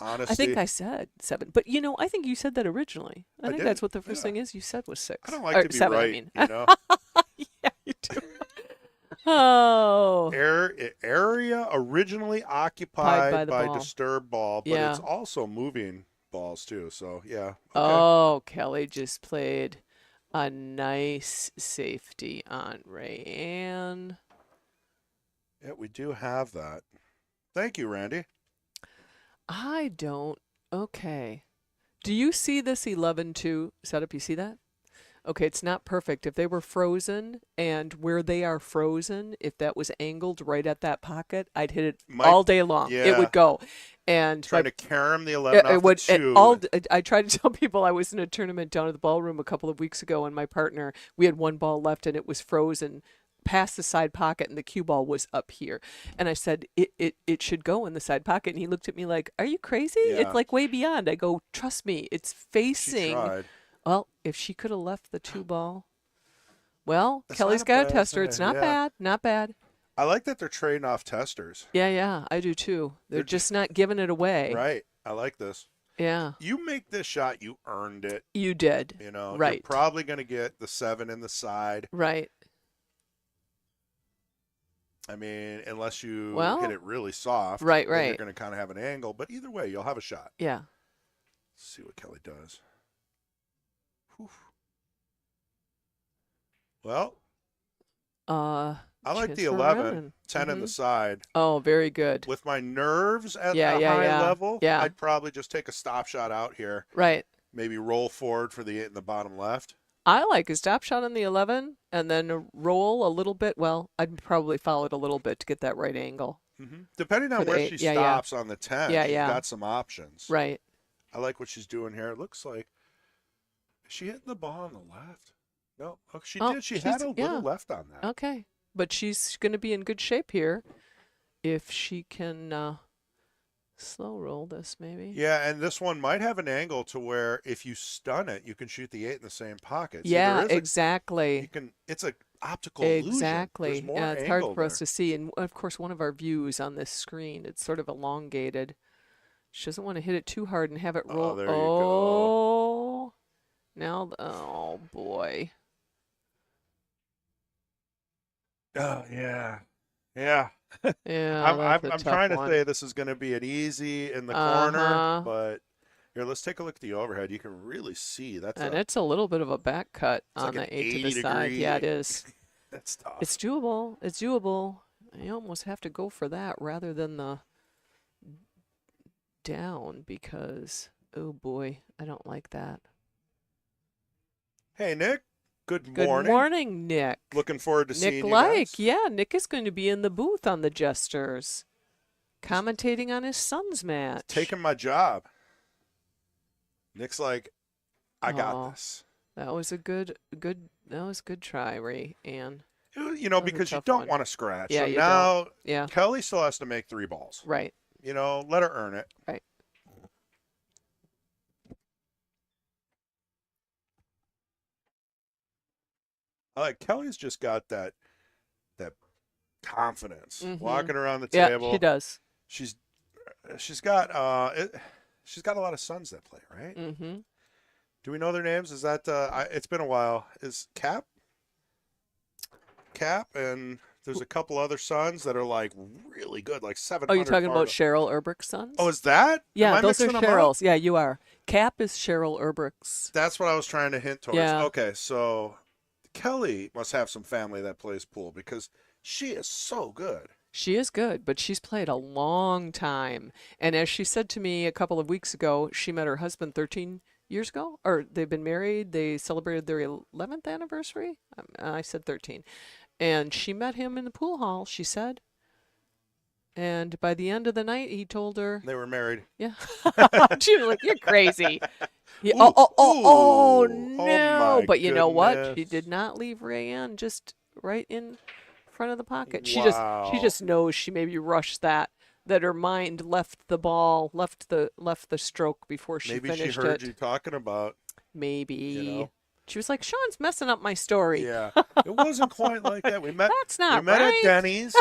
Honesty. I think I said 7. But, I think you said that originally. I think did, that's what the first yeah. thing is you said was 6. I don't like Or to be 7, right, I mean. Yeah, you do. Oh. Area originally occupied By the by ball. disturbed ball, but Yeah. it's also moving balls too. So yeah. Okay. Oh, Kelly just played a nice safety on Raeann. Yeah, we do have that. Thank you, Randy. I don't. Okay. Do you see this 11-2 setup? You see that? Okay, it's not perfect. If they were frozen and where they are frozen, if that was angled right at that pocket, I'd hit it all day long. It yeah. would go. And Trying to carom the 11 off would, the 2. I tried to tell people I was in a tournament down at the ballroom a couple of weeks ago, and my partner, we had one ball left and it was frozen past the side pocket and the cue ball was up here. And I said, it should go in the side pocket. And he looked at me like, are you crazy? Yeah. It's like way beyond. I go, trust me, it's She facing. tried. Well, if she could have left the 2 ball, well, That's Kelly's not a got a bad tester. It's thing, not yeah. bad. Not bad. I like that they're trading off testers. Yeah, I do too. They're just not giving it away. Right. I like this. Yeah. You make this shot, you earned it. You did. You're Right. probably going to get the 7 in the side. Right. I mean, unless you Well, hit it really soft. right, then You're right. going to kind of have an angle, but either way, you'll have a shot. Yeah. Let's see what Kelly does. Whew. Well, I like chance the for a 11, run. 10 in the Mhm. side. Oh, very good. With my nerves at Yeah, a yeah, high yeah. level, Yeah. I'd probably just take a stop shot out here. Right. Maybe roll forward for the 8 in the bottom left. I like a stop shot on the 11 and then a roll a little bit. Well, I'd probably follow it a little bit to get that right angle. Depending on For the where 8. she Yeah, yeah. stops on the 10, Yeah, she's yeah. got some options. Right. I like what she's doing here. It looks like, is she hitting the ball on the left? No. Oh, she Oh, did. She she's- had a yeah. little left on that. Okay. But she's going to be in good shape here if she can slow roll this maybe. Yeah, and this one might have an angle to where if you stun it, you can shoot the 8 in the same pocket. So Yeah, there is exactly. it's an optical illusion. Exactly. There's more Yeah, it's hard angle for us there. to see. And of course, one of our views on this screen, it's sort of elongated. She doesn't want to hit it too hard and have it roll. Oh, there you go. Oh, now, oh boy. Oh, yeah. Yeah. Yeah, that's a I'm tough trying to one. say this is going to be an easy in the Uh-huh. corner, but here, let's take a look at the overhead. You can really see that's And it's a little bit of a back cut on like the an 8 to the 80 side. Yeah, it degree- is. that's tough. It's doable. It's doable. You almost have to go for that rather than the down because, oh boy, I don't like that. Hey, Nick. Good Good morning. morning, Nick. Looking forward to seeing Nick you guys. yeah, Nick is going to be in the booth on the Jesters, commentating on his son's match. Taking my job. Nick's like, I got Oh. this. That was a good try, Raeann. You know, That was a because you tough don't one. want to scratch. Yeah, so you now Yeah, Kelly still has to make 3 balls. right. You know, let her earn it. Right. Kelly's just got that confidence walking around the Yeah, table. she does. She's got she's got a lot of sons that play, right? Mm-hmm. Do we know their names? Is that it's been a while. Is Cap, and there's a couple other sons that are like really good, like 700. Oh, you're talking about Fargo. Cheryl Erbrick's sons? Oh, is that? Yeah, Am I those are mixing them up? Cheryl's. Yeah, you are. Cap is Cheryl Erbrick's. That's what I was trying to hint towards. Yeah. Okay, so Kelly must have some family that plays pool because she is so good. She is good, but she's played a long time. And as she said to me a couple of weeks ago, she met her husband 13 years ago, or they've been married. They celebrated their 11th anniversary. I said 13. And she met him in the pool hall, she said. And by the end of the night, he told her, They were married. yeah. She was like, you're crazy. Yeah, Ooh, oh, ooh, no. my But you know what? She goodness. did not leave Raeann just right in front of the pocket. She Wow. just knows she maybe rushed that her mind left the ball, left the stroke before she Maybe finished she heard it. you talking about, Maybe. you know. She was like, Sean's messing up my story. Yeah, it wasn't quite like that. We met. That's not we met right. at Denny's.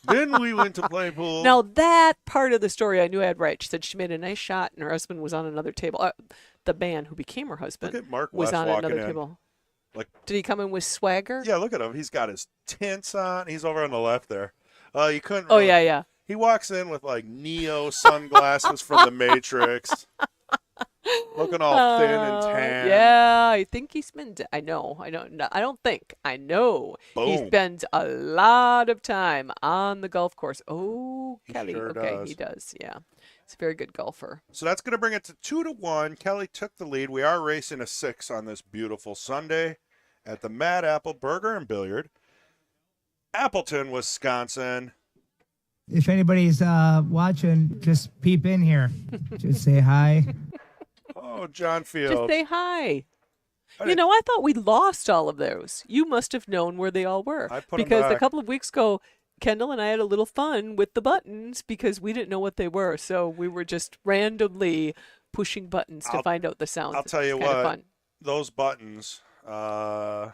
Then we went to play pool. Now that part of the story I knew I had right. She said she made a nice shot and her husband was on another table. The man who became her husband Look at Mark was West on walking another in. table. Like, Did he come in with swagger? yeah, look at him. He's got his tints on. He's over on the left there. You couldn't. Oh really- yeah. He walks in with like Neo sunglasses from the Matrix, looking all thin and tan. Yeah, I think he spends. I know. No, I don't think. I know. He Boom. spends a lot of time on the golf course. Oh, He Kelly. sure Okay, does. he does. Yeah, he's a very good golfer. So that's going to bring it to 2-1. Kelly took the lead. We are racing a 6 on this beautiful Sunday at the Mad Apple Burger and Billiard, Appleton, Wisconsin. If anybody's watching, just peep in here. Just say hi. Oh, John Just Field. say hi. I You didn't- know, I thought we lost all of those. You must have known where they all were. I put 'em because a back. couple of weeks ago, Kendall and I had a little fun with the buttons because we didn't know what they were. So we were just randomly pushing buttons to find out the sounds. I'll tell you It's kind of what, fun. those buttons, the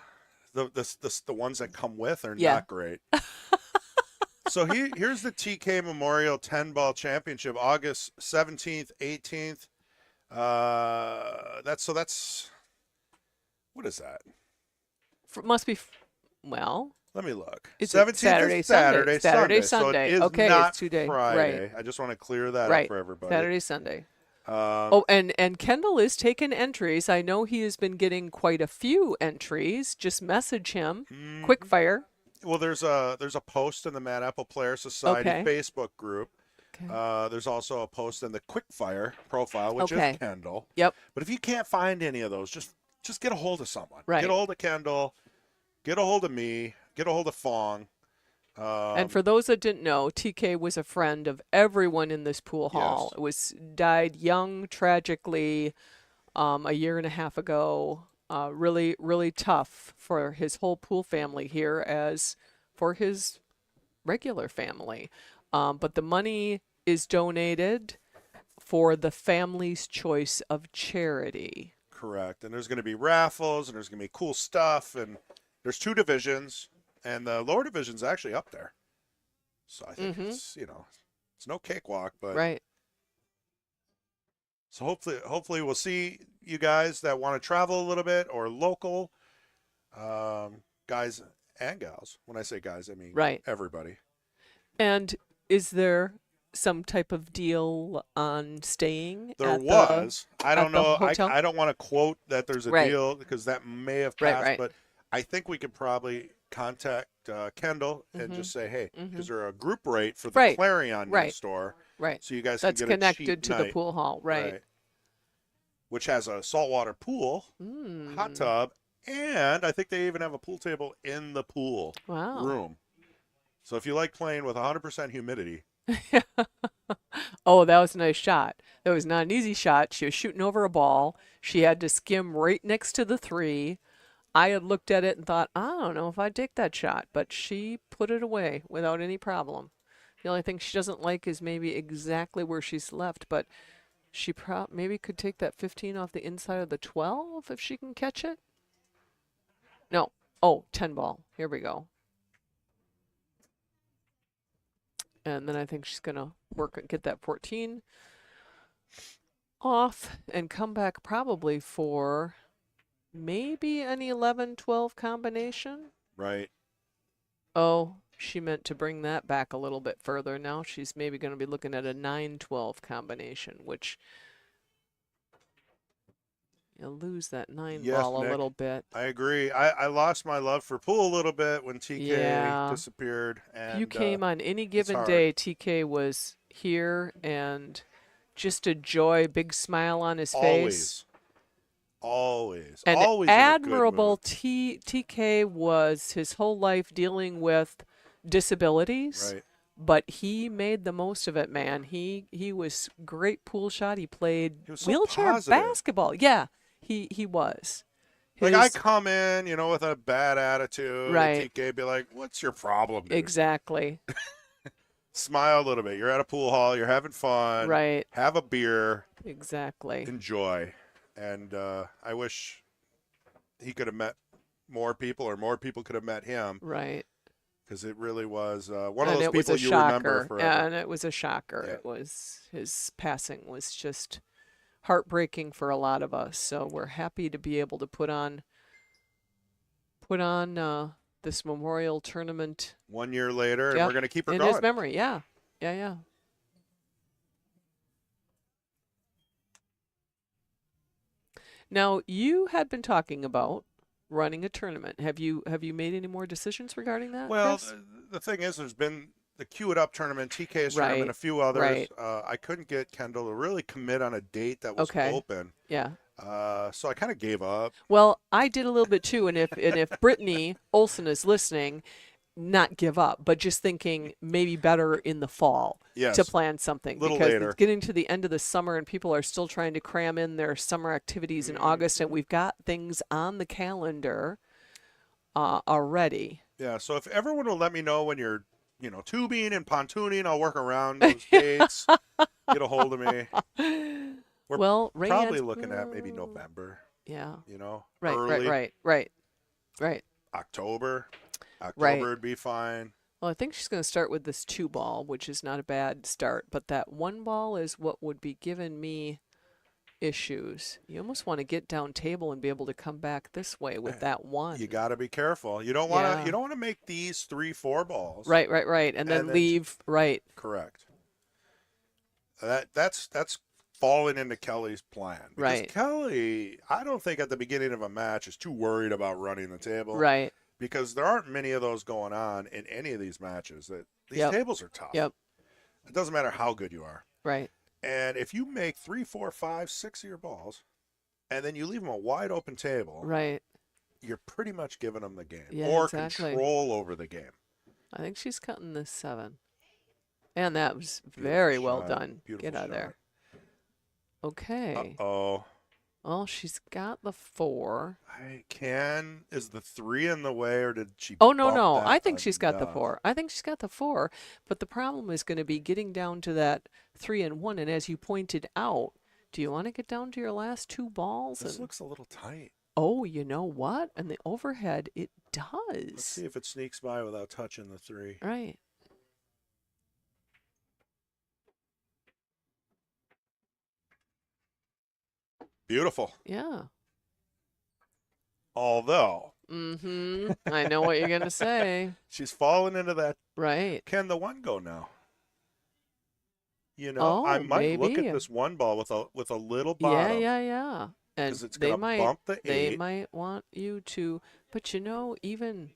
ones that come with are Yeah. not great. So here's the TK Memorial 10-ball championship, August 17th, 18th. That's what is that? Must be, well, Let me look. It's 17th Saturday, is Saturday, Sunday. So Sunday. it is Okay, it's not 2 days. Friday. Right. I just want to clear that up right. for everybody. Saturday, Sunday. Um, Oh, and Kendall is taking entries. I know he has been getting quite a few entries. Just message him. mm, Quick fire. Well, there's a post in the Mad Apple Player Society Okay. Facebook group. Okay. There's also a post in the Quickfire profile, which Okay. is Kendall. Yep. But if you can't find any of those, just get a hold of someone. Right. Get a hold of Kendall. Get a hold of me. Get a hold of Fong. And for those that didn't know, TK was a friend of everyone in this pool hall. Yes. It was died young, tragically, a year and a half ago. Really, really tough for his whole pool family here, as for his regular family. But the money is donated for the Family's Choice of Charity. Correct. And there's going to be raffles, and there's going to be cool stuff, and there's 2 divisions, and the lower division's actually up there. So I think it's it's no cakewalk, but Right. so hopefully we'll see you guys that want to travel a little bit or local, guys and gals. When I say guys, I mean Right. everybody. And is there some type of deal on staying? There at was. I at don't the know. hotel? I don't want to quote that there's a Right. deal because that may have Right, passed, right. but I think we could probably contact Kendall and just say, hey, is there a group rate for the Mm-hmm. Right, Clarion right. store Right. so you guys That's can get a connected cheap to the night, pool hall. Right. which has a saltwater pool, Mm. hot tub, and I think they even have a pool table in the pool Wow. room. So if you like playing with 100% humidity, Oh, that was a nice shot. That was not an easy shot. She was shooting over a ball. She had to skim right next to the 3. I had looked at it and thought, I don't know if I'd take that shot, but she put it away without any problem. The only thing she doesn't like is maybe exactly where she's left, but she maybe could take that 15 off the inside of the 12 if she can catch it. No, Oh, 10 ball. Here we go. And then I think she's going to get that 14 off and come back probably for maybe an 11-12 combination. Right. Oh, she meant to bring that back a little bit further. Now she's maybe going to be looking at a 9-12 combination, which you'll lose that 9 Yes, ball a Nick, little bit. I agree. I lost my love for pool a little bit when TK Yeah. disappeared. If you And came on any given hard. day, TK was here and just a joy, big smile on his face. always And always in a good admirable mood. TK was his whole life dealing with disabilities, Right. but he made the most of it, man. He was great pool shot. He played He was so wheelchair positive. basketball. Yeah, he was. Like, I His- come in, with a bad attitude. Right. And TK be like, "What's your problem, dude?" exactly. Smile a little bit. You're at a pool hall. You're having fun. Right. Have a beer. Exactly. Enjoy. And I wish he could have met more people, or more people could have met him, Right. because it really was one of And those it was people a you remember shocker. forever. And it was a shocker. Yeah. It was his passing was just heartbreaking for a lot of us. So we're happy to be able to put on this memorial tournament 1 year later, and Yep, we're going to keep her in going. his memory. Yeah. Yeah, yeah. Now, you had been talking about running a tournament. Have you made any more decisions regarding that? Well, Chris? the thing is, there's been the Cue It Up tournament, TK's Right, tournament, a few others. right. I couldn't get Kendall to really commit on a date that was Okay. open. Yeah. So I kind of gave up. Well, I did a little bit too, and if Brittany Olson is listening, not give up, but just thinking maybe better in the fall Yes. to plan something, Little because later. it's getting to the end of the summer and people are still trying to cram in their summer activities in August, and we've got things on the calendar already. Yeah. So if everyone will let me know when you're, tubing and pontooning, I'll work around those dates. Get a hold of me. We're Well, probably Raeann's- looking at maybe November, Yeah. early Right. October. October Right. would be fine. Well, I think she's going to start with this 2 ball, which is not a bad start, but that 1 ball is what would be giving me issues. You almost want to get down table and be able to come back this way with that 1. You got to be careful. You don't want to. Yeah. You don't want to make these 3-4 balls. Right. And then And then leave. Right. Correct. That's falling into Kelly's plan. Because Right. Kelly, I don't think at the beginning of a match is too worried about running the table. Right. Because there aren't many of those going on in any of these matches. That these Yep. tables are tough. Yep. It doesn't matter how good you are. Right. And if you make 3, 4, 5, 6 of your balls, and then you leave them a wide open table, Right. you're pretty much giving them the game, Yeah, or exactly. control over the game. I think she's cutting this 7. And that was very well shot. done. Beautiful Get out of there. Okay. Oh, Well, she's got the 4. is the 3 in the way, or did she? Oh, no, bump no. that I think she's got the enough? 4. I think she's got the 4. But the problem is going to be getting down to that 3 and 1. And as you pointed out, do you want to get down to your last 2 balls? This And, looks a little tight. oh, you know what? And the overhead, it Let's does. see if it sneaks by without touching the 3. Right. Beautiful. Yeah. Although I know what you're going to say. she's fallen into that. Right. Can the 1 go now? Oh, I might look maybe. at this 1 ball with a little bottom. Yeah. And 'Cause it's they gonna might bump the they 8. might want you to, but even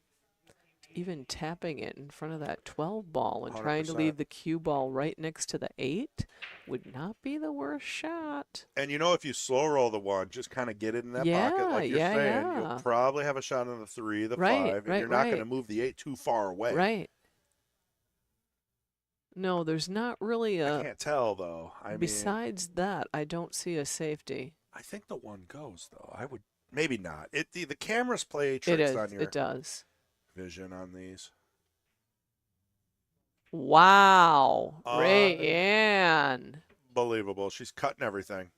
tapping it in front of that 12 ball and trying to 100%. leave the cue ball right next to the 8 would not be the worst shot. And if you slow roll the 1, just kind of get it in that Yeah, pocket, like you're yeah, saying, yeah. you'll probably have a shot on the 3, the Right, 5, and right, you're not going to right. move the 8 too far away. Right. No, there's not really I a. can't tell though. I mean, Besides that, I don't see a safety. I think the 1 goes though. I would maybe not. The cameras play It tricks is. on your It does. vision on these. Wow, Raeann. Believable. She's cutting everything.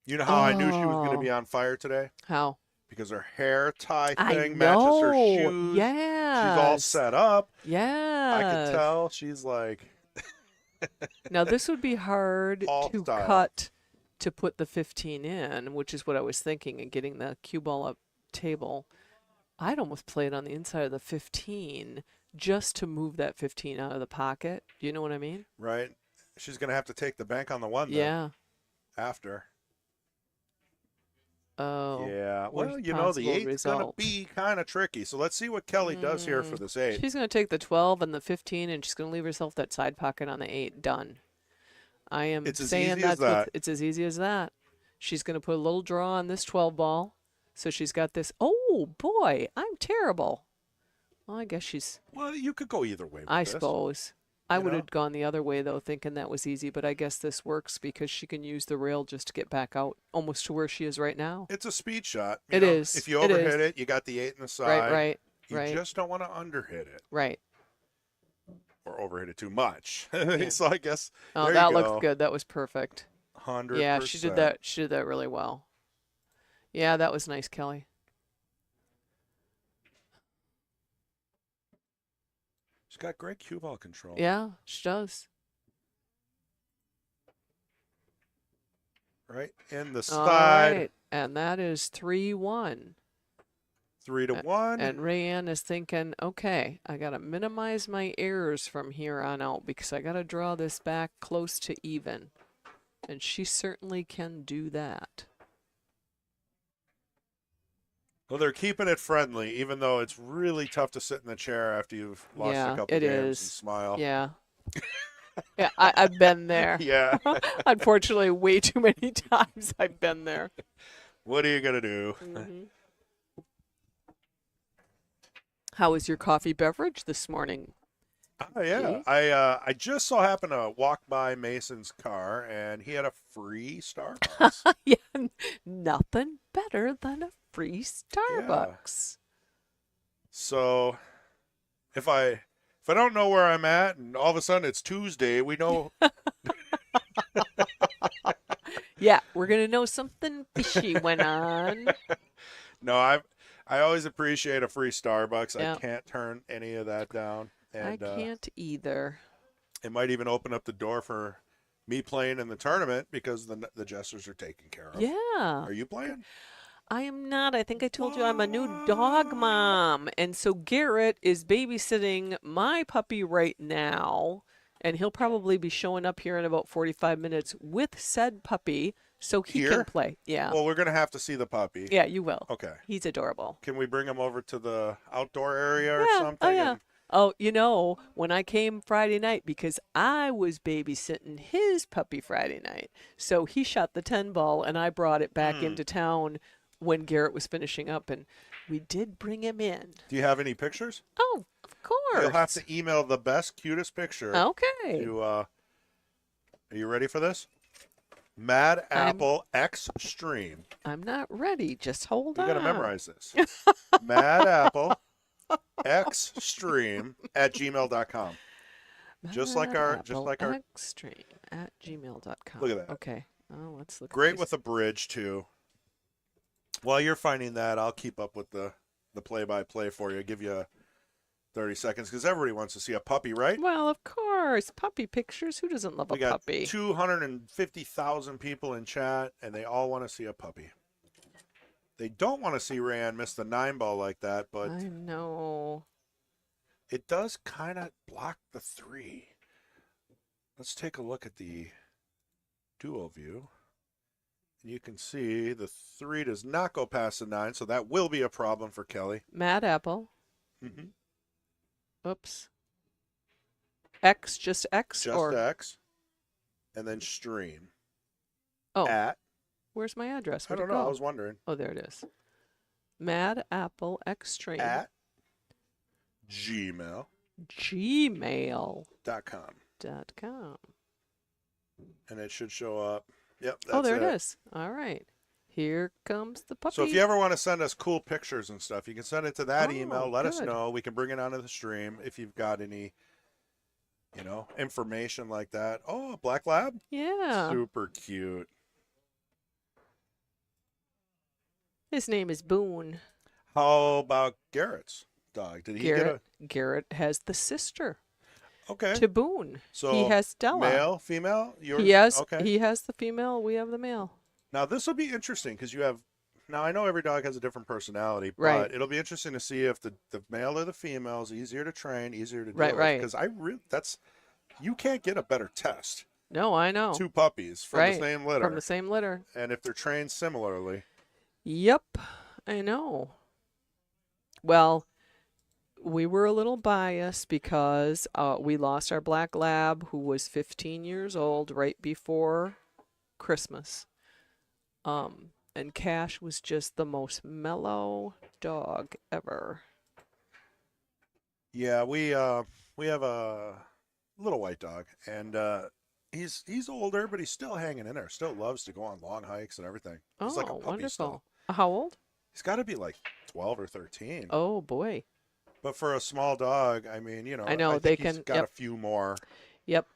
You know how I knew she was going to Oh. be on fire today? How? Because her hair tie I thing matches her shoes. know. She's all Yes. set up. I could Yes. tell she's like Now this would be hard fall to style. cut to put the 15 in, which is what I was thinking, and getting the cue ball up table. I'd almost play it on the inside of the 15 just to move that 15 out of the pocket. Do you know what I mean? Right? She's going to have to take the bank on the one then Yeah. after. Oh. Yeah. Well, Worst the possible eight's going to result. be kind of tricky. So let's see what Kelly does here for this eight. She's going to take the 12 and the 15, and she's going to leave herself that side pocket on the 8. Done. I am It's as saying easy as that's what that. it's as easy as that. She's going to put a little draw on this 12 ball. So she's got this. Oh, boy, I'm terrible. Well, I guess she's, Well, you could go either way with I this. suppose. I You would know? have gone the other way, though, thinking that was easy, but I guess this works because she can use the rail just to get back out almost to where she is right now. It's a speed shot. It is. If you It overhit is. it, you got the 8 in the side. Right. You just don't want to underhit it Right. or overhit it too much. Yeah. So I guess Oh, there that you go. looked good. That was perfect. 100%. Yeah, she did that. She did that really well. Yeah, that was nice, Kelly. She's got great cue ball control. Yeah, she does. Right in the All side. right, and that is 3-1. 3-1. And Raeann is thinking, okay, I got to minimize my errors from here on out because I got to draw this back close to even. And she certainly can do that. Well, they're keeping it friendly, even though it's really tough to sit in the chair after you've lost Yeah, a couple it games and is. smile. Yeah. Yeah, I've been there. Yeah. Unfortunately, way too many times I've been there. What are you going to do? Mhm. How was your coffee beverage this morning? Oh, yeah. Gee. I just so happened to walk by Mason's car, and he had a free Starbucks. Yeah, nothing better than a free Starbucks. So if I don't know where I'm at, and all of a sudden it's Tuesday, we know. Yeah, we're gonna know something fishy went on. No, I always appreciate a free Starbucks. Yeah. I can't turn any of that down, I and can't either. it might even open up the door for me playing in the tournament because the Jesters are taken care of. Yeah, Are you playing? I am not. I think I told you I'm a new dog mom, and so Garrett is babysitting my puppy right now, and he'll probably be showing up here in about 45 minutes with said puppy, so he Here? can play. Yeah, Well, we're gonna have to see the puppy. yeah, you will. Okay. He's adorable. Can we bring him over to the outdoor area or Yeah, something? oh yeah. And- Oh, when I came Friday night, because I was babysitting his puppy Friday night, so he shot the 10 ball, and I brought it back into town when Garrett was finishing up, and we did bring him in. Do you have any pictures? Oh, of course. You'll have to email the best, cutest picture. Okay. To, are you ready for this? Mad Apple Extreme. I'm not ready. Just hold You on. got to memorize this. Mad Apple Extreme at gmail.com. Just like our Extreme at gmail.com. Look at that. Okay. Oh, let's look. Great at with a bridge too. While you're finding that, I'll keep up with the play-by-play for you. Give you 30 seconds because everybody wants to see a puppy, right? Well, of course. Puppy pictures. Who doesn't love We a got puppy? 250,000 people in chat, and they all want to see a puppy. They don't want to see Raeann miss the 9 ball like that, but I know. it does kind of block the 3. Let's take a look at the duo view. You can see the 3 does not go past the 9, so that will be a problem for Kelly. Mad Apple. Mm-hmm. Oops. X, just X? Just or X, and then stream. Oh, At, where's my address? I Where'd don't it know, I go? was wondering. Oh, there it is. Mad Apple Extreme. At gmail.com. gmail.com. And it should show up. Yep, that's Oh, there it is. All right. Here comes the puppy. So if you ever want to send us cool pictures and stuff, you can send it to that Oh, email. Let us good. know. We can bring it onto the stream if you've got any, information like that. Oh, a black lab? Yeah. Super cute. His name is Boone. How about Garrett's dog? Did he get Garrett. a? Garrett has the sister Okay. to Boone. He So has Stella. male, female, yours? He has Okay. he has the female. We have the male. Now this will be interesting because you have. Now I know every dog has a different personality, Right. but it'll be interesting to see if the male or the female is easier to train, easier to deal Right, with. right. Because that's you can't get a better test. No, I know. Two puppies from right. the same litter, From the same litter. and if they're trained similarly. Yep, I know. Well, we were a little biased because we lost our black lab who was 15 years old right before Christmas. And Cash was just the most mellow dog ever. Yeah, we have a little white dog, and he's older, but he's still hanging in there. Still loves to go on long hikes and everything. He's like a puppy wonderful. still. How old? He's got to be like 12 or 13. Oh boy. But for a small dog, I mean, I know, think they he's can- got yep. a few more. Yep.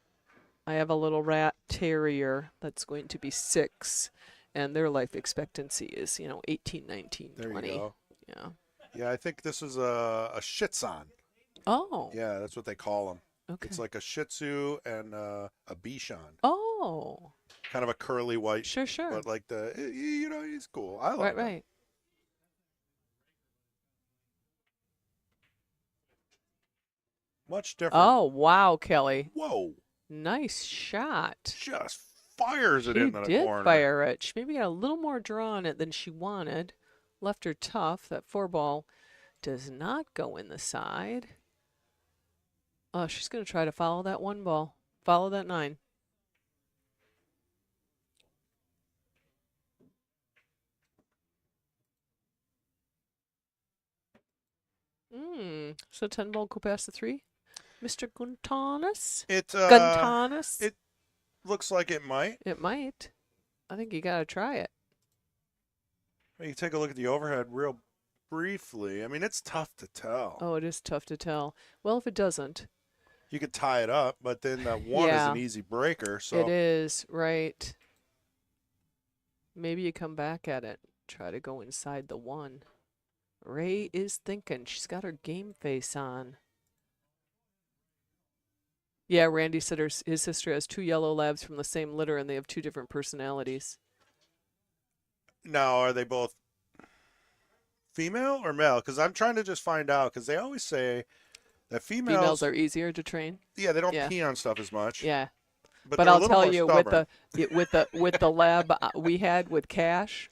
I have a little rat terrier that's going to be 6, and their life expectancy is, 18, 19, There 20. you go. Yeah. Yeah, I think this is a Shih Tzu. Oh. Yeah, that's what they call them. Okay. It's like a Shih Tzu and a Bichon. Oh. Kind of a curly white, Sure, sure. but like he's cool. I like Right, him. right. Much different. Oh, wow, Kelly. Whoa. Nice shot. Just fires it She into the did corner. fire it. She maybe got a little more draw on it than she wanted. Left her tough. That 4-ball does not go in the side. Oh, she's going to try to follow that 1-ball. Follow that 9. So 10-ball go past the 3? Mr. Guntanis? Guntanis? It looks like it might. It might. I think you got to try it. You can take a look at the overhead real briefly. I mean, it's tough to tell. Oh, it is tough to tell. Well, if it doesn't. You could tie it up, but then that 1 is Yeah. an easy breaker. So It is, right. Maybe you come back at it. Try to go inside the 1. Ray is thinking. She's got her game face on. Yeah, Randy said his sister has 2 yellow labs from the same litter, and they have 2 different personalities. now, are they both female or male? Because I'm trying to just find out. Because they always say that Females are easier to train. yeah, they don't yeah. pee on stuff as much. Yeah. but But they're a I'll little tell more you, stubborn. with the lab we had with Cash,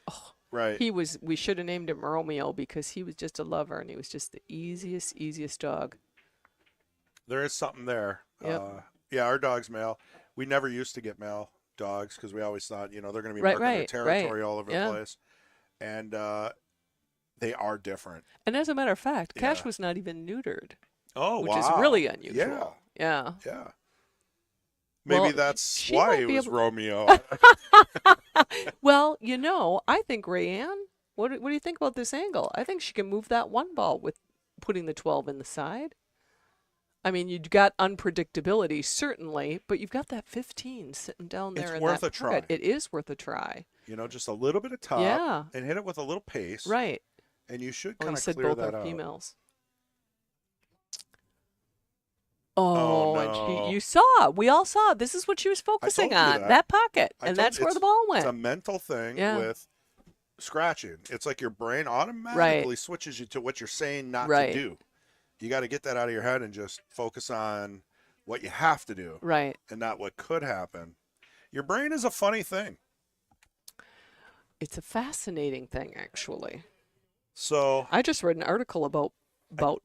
right. we should have named him Romeo because he was just a lover and he was just the easiest dog. There is something there. Yep. Yeah, our dog's male. We never used to get male dogs because we always thought, they're going to be Right, marking their right, territory right. all over Yeah. the place. And they are different. And as a matter of fact, Cash Yeah. was not even neutered, Oh, which wow. is really unusual. Yeah. Yeah. Yeah. Maybe Well, that's she why might it be was able- Romeo. Well, I think Raeann, what do you think about this angle? I think she can move that 1-ball with putting the 12 in the side. I mean, you've got unpredictability, certainly, but you've got that 15 sitting down there It's in worth that a try. pocket. It is worth a try. Just a little bit of top Yeah. and hit it with a little pace. Right. And you should Oh, kind you of said clear both that are out. females. Oh, And no. you saw. We all saw. This is what she was focusing told you on. that. That pocket. I And told that's you where the ball It's a went. mental thing Yeah. with scratching. It's like your brain automatically switches you to what you're saying not Right. to do. You got to get that out of your head and just focus on what you have to do Right. and not what could happen. Your brain is a funny thing. It's a fascinating thing, actually. So I just read an article about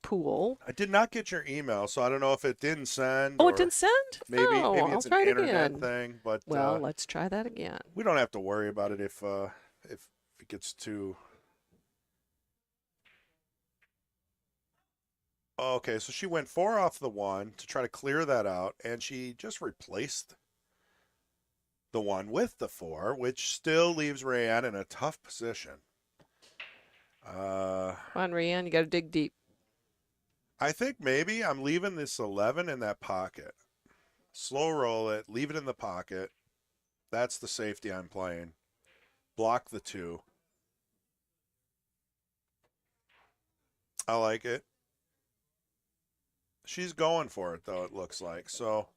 pool. I did not get your email, so I don't know if it didn't send. Oh, or it didn't send? Maybe Oh, maybe I'll it's an try it internet again. thing, but Well, let's try that again. we don't have to worry about it if it gets too. Okay, so she went 4 off the 1 to try to clear that out, and she just replaced the 1 with the 4, which still leaves Raeann in a tough position. Come on, Raeann, you got to dig deep. I think maybe I'm leaving this 11 in that pocket. Slow roll it, leave it in the pocket. That's the safety I'm playing. Block the 2. I like it. She's going for it, though, it looks like. So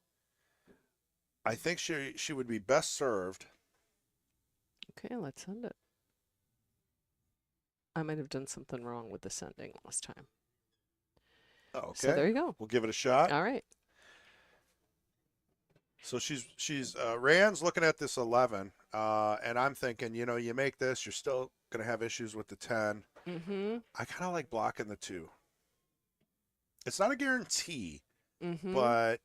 I think she would be best served. Okay, let's send it. I might have done something wrong with the sending last time. Okay. So there you go. We'll give it a shot. All right. So she's Raeann's looking at this 11, and I'm thinking, you make this, you're still going to have issues with the 10. Mm-hmm. I kind of like blocking the 2. It's not a guarantee, Mm-hmm. but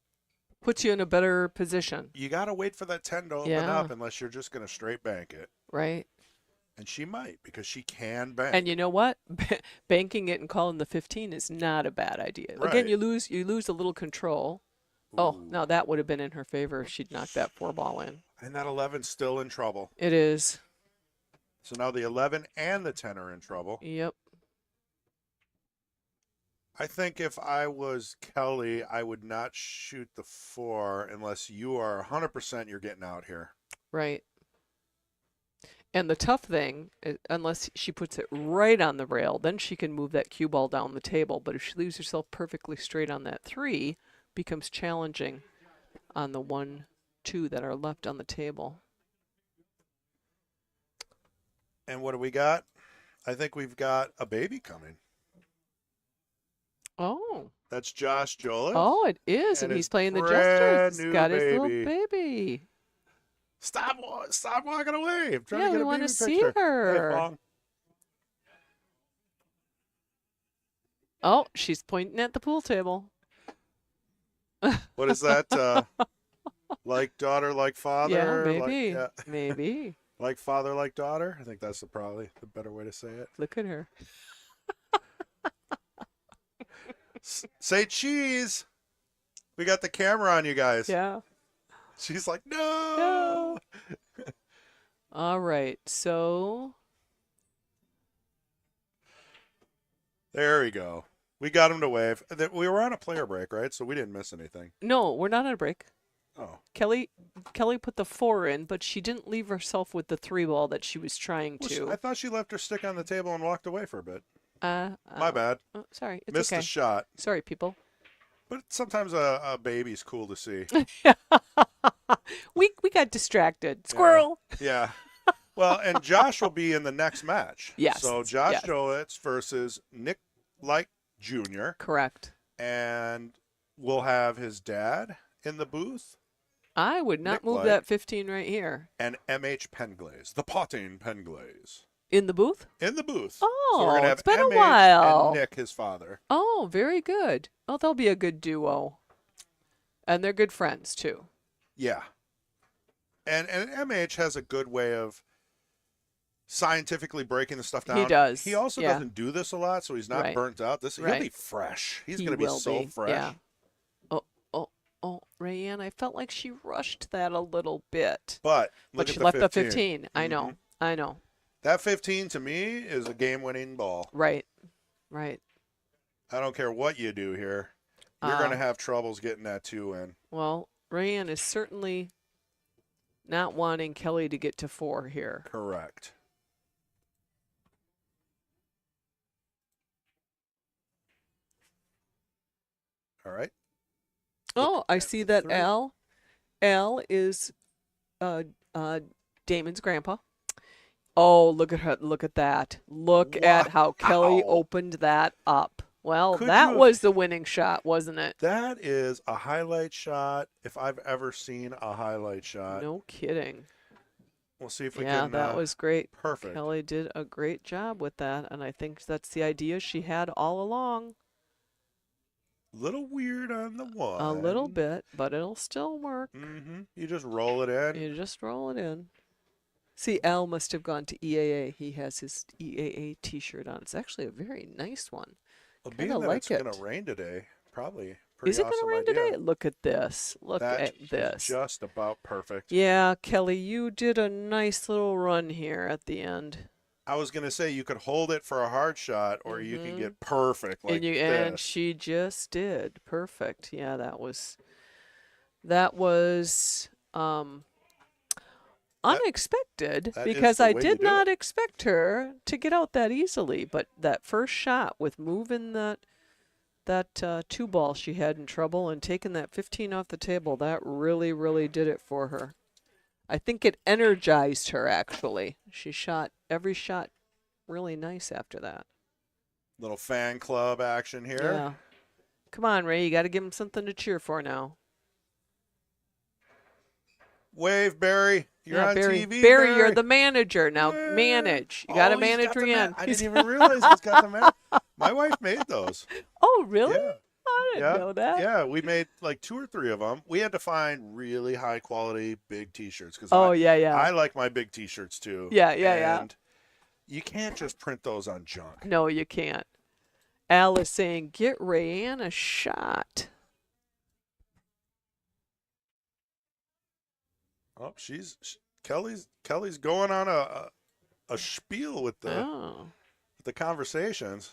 Puts you in a better position. you got to wait for that 10 to open Yeah. up unless you're just going to straight bank it. Right. And she might, because she can bank. And you know what? Banking it and calling the 15 is not a bad idea. Again, Right. you lose a little control. Oh, Ooh. now that would have been in her favor if she'd knocked that 4 ball in. And that 11's still in trouble. It is. So now the 11 and the 10 are in trouble. Yep. I think if I was Kelly, I would not shoot the 4 unless you are 100% you're getting out here. Right. And the tough thing, unless she puts it right on the rail, then she can move that cue ball down the table. But if she leaves herself perfectly straight on that 3, becomes challenging on the 1, 2 that are left on the table. And what do we got? I think we've got a baby coming. Oh. That's Josh Jolis. Oh, it is. And And he's his playing the brand Jesters. new Got his little baby. baby. Stop walking away. I'm trying Yeah, to get we a want baby to see picture. Hey, her. Fong. Oh, she's pointing at the pool table. What is that? Like daughter, like father? Yeah, maybe. Like, Maybe. like father, like daughter? I think that's probably the better way to say it. Look at her. Say cheese. We got the camera on you guys. Yeah. She's like, no. All right. So, There we go. We got him to wave. We were on a player break, right? So we didn't miss anything. no, we're not on a break. Oh. Kelly put the 4 in, but she didn't leave herself with the 3 ball that she was trying Well, I to. thought she left her stick on the table and walked away for a bit. My My bad. Oh, sorry. It's Missed okay. the shot. Sorry, people. But sometimes a baby's cool to see. We got distracted. Squirrel. Yeah. Well, and Josh will be in the next match. Yes, So Josh yes. Jolitz versus Nickl Jr. Correct. And we'll have his dad in the booth I would not move Nickl. that 15 right here. and MH Penglaze, the potting Penglaze, In the booth? in the booth. Oh, so we're gonna have it's been a MH while. and Nick, his father. Oh, very good. Oh, they'll be a good duo. And they're good friends, too. Yeah. And MH has a good way of scientifically breaking the stuff down. He does, He also yeah. doesn't do this a lot, so he's not Right. burnt out. He'll Right. be fresh. He's He going to be will so be, fresh. yeah. Oh, Raeann, I felt like she rushed that a little bit. But look But at she the left 15. the 15. I know. Mhm. I know. That 15 to me is a game-winning ball. Right. Right. I don't care what you do here. You're going to Um, have troubles getting that 2 in. Well, Raeann is certainly not wanting Kelly to get to 4 here. Correct. All right. Oh, I see that 3. Al is Damon's grandpa. Oh, look at her! Look at that! Look at how Kelly Wow. opened that up. Well, Could that you have- was the winning shot, wasn't it? That is a highlight shot if I've ever seen a highlight shot. No kidding. We'll see if we Yeah, can. that was great. perfect. Kelly did a great job with that, and I think that's the idea she had all along. Little weird on the one. A little bit, but it'll still work. Mm-hmm. You just roll it in. You just roll it in. See, Al must have gone to EAA. He has his EAA T-shirt on. It's actually a very nice one. Well, kinda being that like it's going it. to rain today, probably pretty Is it awesome going to rain idea. today? Look at this. Look That at is this. just about perfect. Yeah, Kelly, you did a nice little run here at the end. I was going to say you could hold it for a hard shot, or you can get perfect like and this. she just did. Perfect. Yeah, that was unexpected that is because the I way you did do not it. expect her to get out that easily. But that first shot with moving that two ball she had in trouble and taking that 15 off the table, that really, really did it for her. I think it energized her, actually. She shot every shot really nice after that. Little fan club action here. Yeah. Come on, Ray. You got to give him something to cheer for now. Wave, Barry. You're yeah, on Barry. TV, Barry, you're the manager. Now Yeah. manage. You got to Oh, he's manage got the Raeann. I didn't even realize he's got the man. My wife made those. Oh, really? Yeah. I didn't Yeah. know that. Yeah, we made like 2 or 3 of them. We had to find really high quality big T-shirts because Oh, yeah. I like my big T-shirts too. Yeah. And you can't just print those on junk. No, you can't. Al is saying, get Raeann a shot. Oh, Kelly's going on a spiel with the conversations.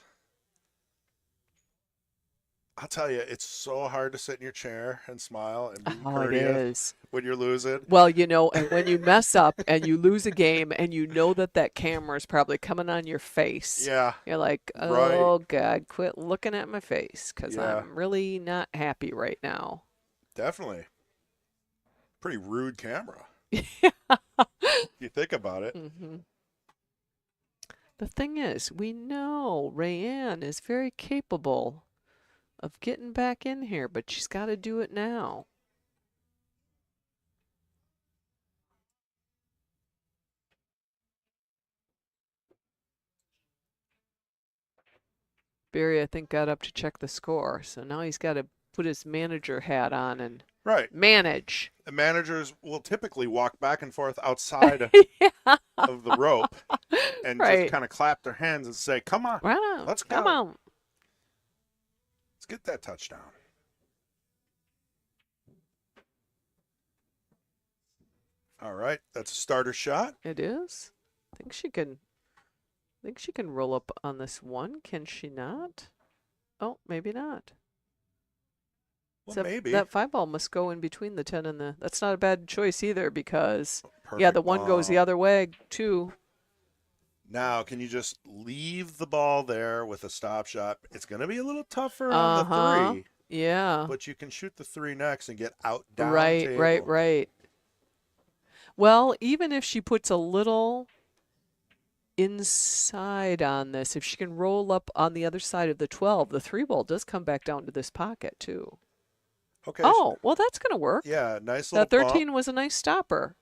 I'll tell you, it's so hard to sit in your chair and smile and be Oh, it courteous is. when you're losing. Well, and when you mess up and you lose a game and you know that camera is probably coming on your face, Yeah, you're like, Right. oh, God, quit looking at my face because Yeah. I'm really not happy right now. definitely. Pretty rude camera. Yeah. You think about it. Mm-hmm. The thing is, we know Raeann is very capable of getting back in here, but she's got to do it now. Barry, I think, got up to check the score, so now he's got to put his manager hat on and Right. manage. The managers will typically walk back and forth outside Yeah. of the rope and Right. just kind of clap their hands and say, "Come on, Right on. Let's Come go." on. let's get that touchdown." All right, that's a starter shot. It is. I think she can roll up on this one. Can she not? Oh, maybe not. Well, Except maybe. that 5 ball must go in between the 10 and the. That's not a bad choice either because Perfect the one goes the ball. other way too. Now, can you just leave the ball there with a stop shot? It's going to be a little tougher on Uh-huh. the 3, Yeah. but you can shoot the 3 next and get out down Right, table. right. Well, even if she puts a little inside on this, if she can roll up on the other side of the 12, the 3 ball does come back down to this pocket too. Okay. Oh, well, that's going to work. Yeah, nice little That 13 bump. was a nice stopper.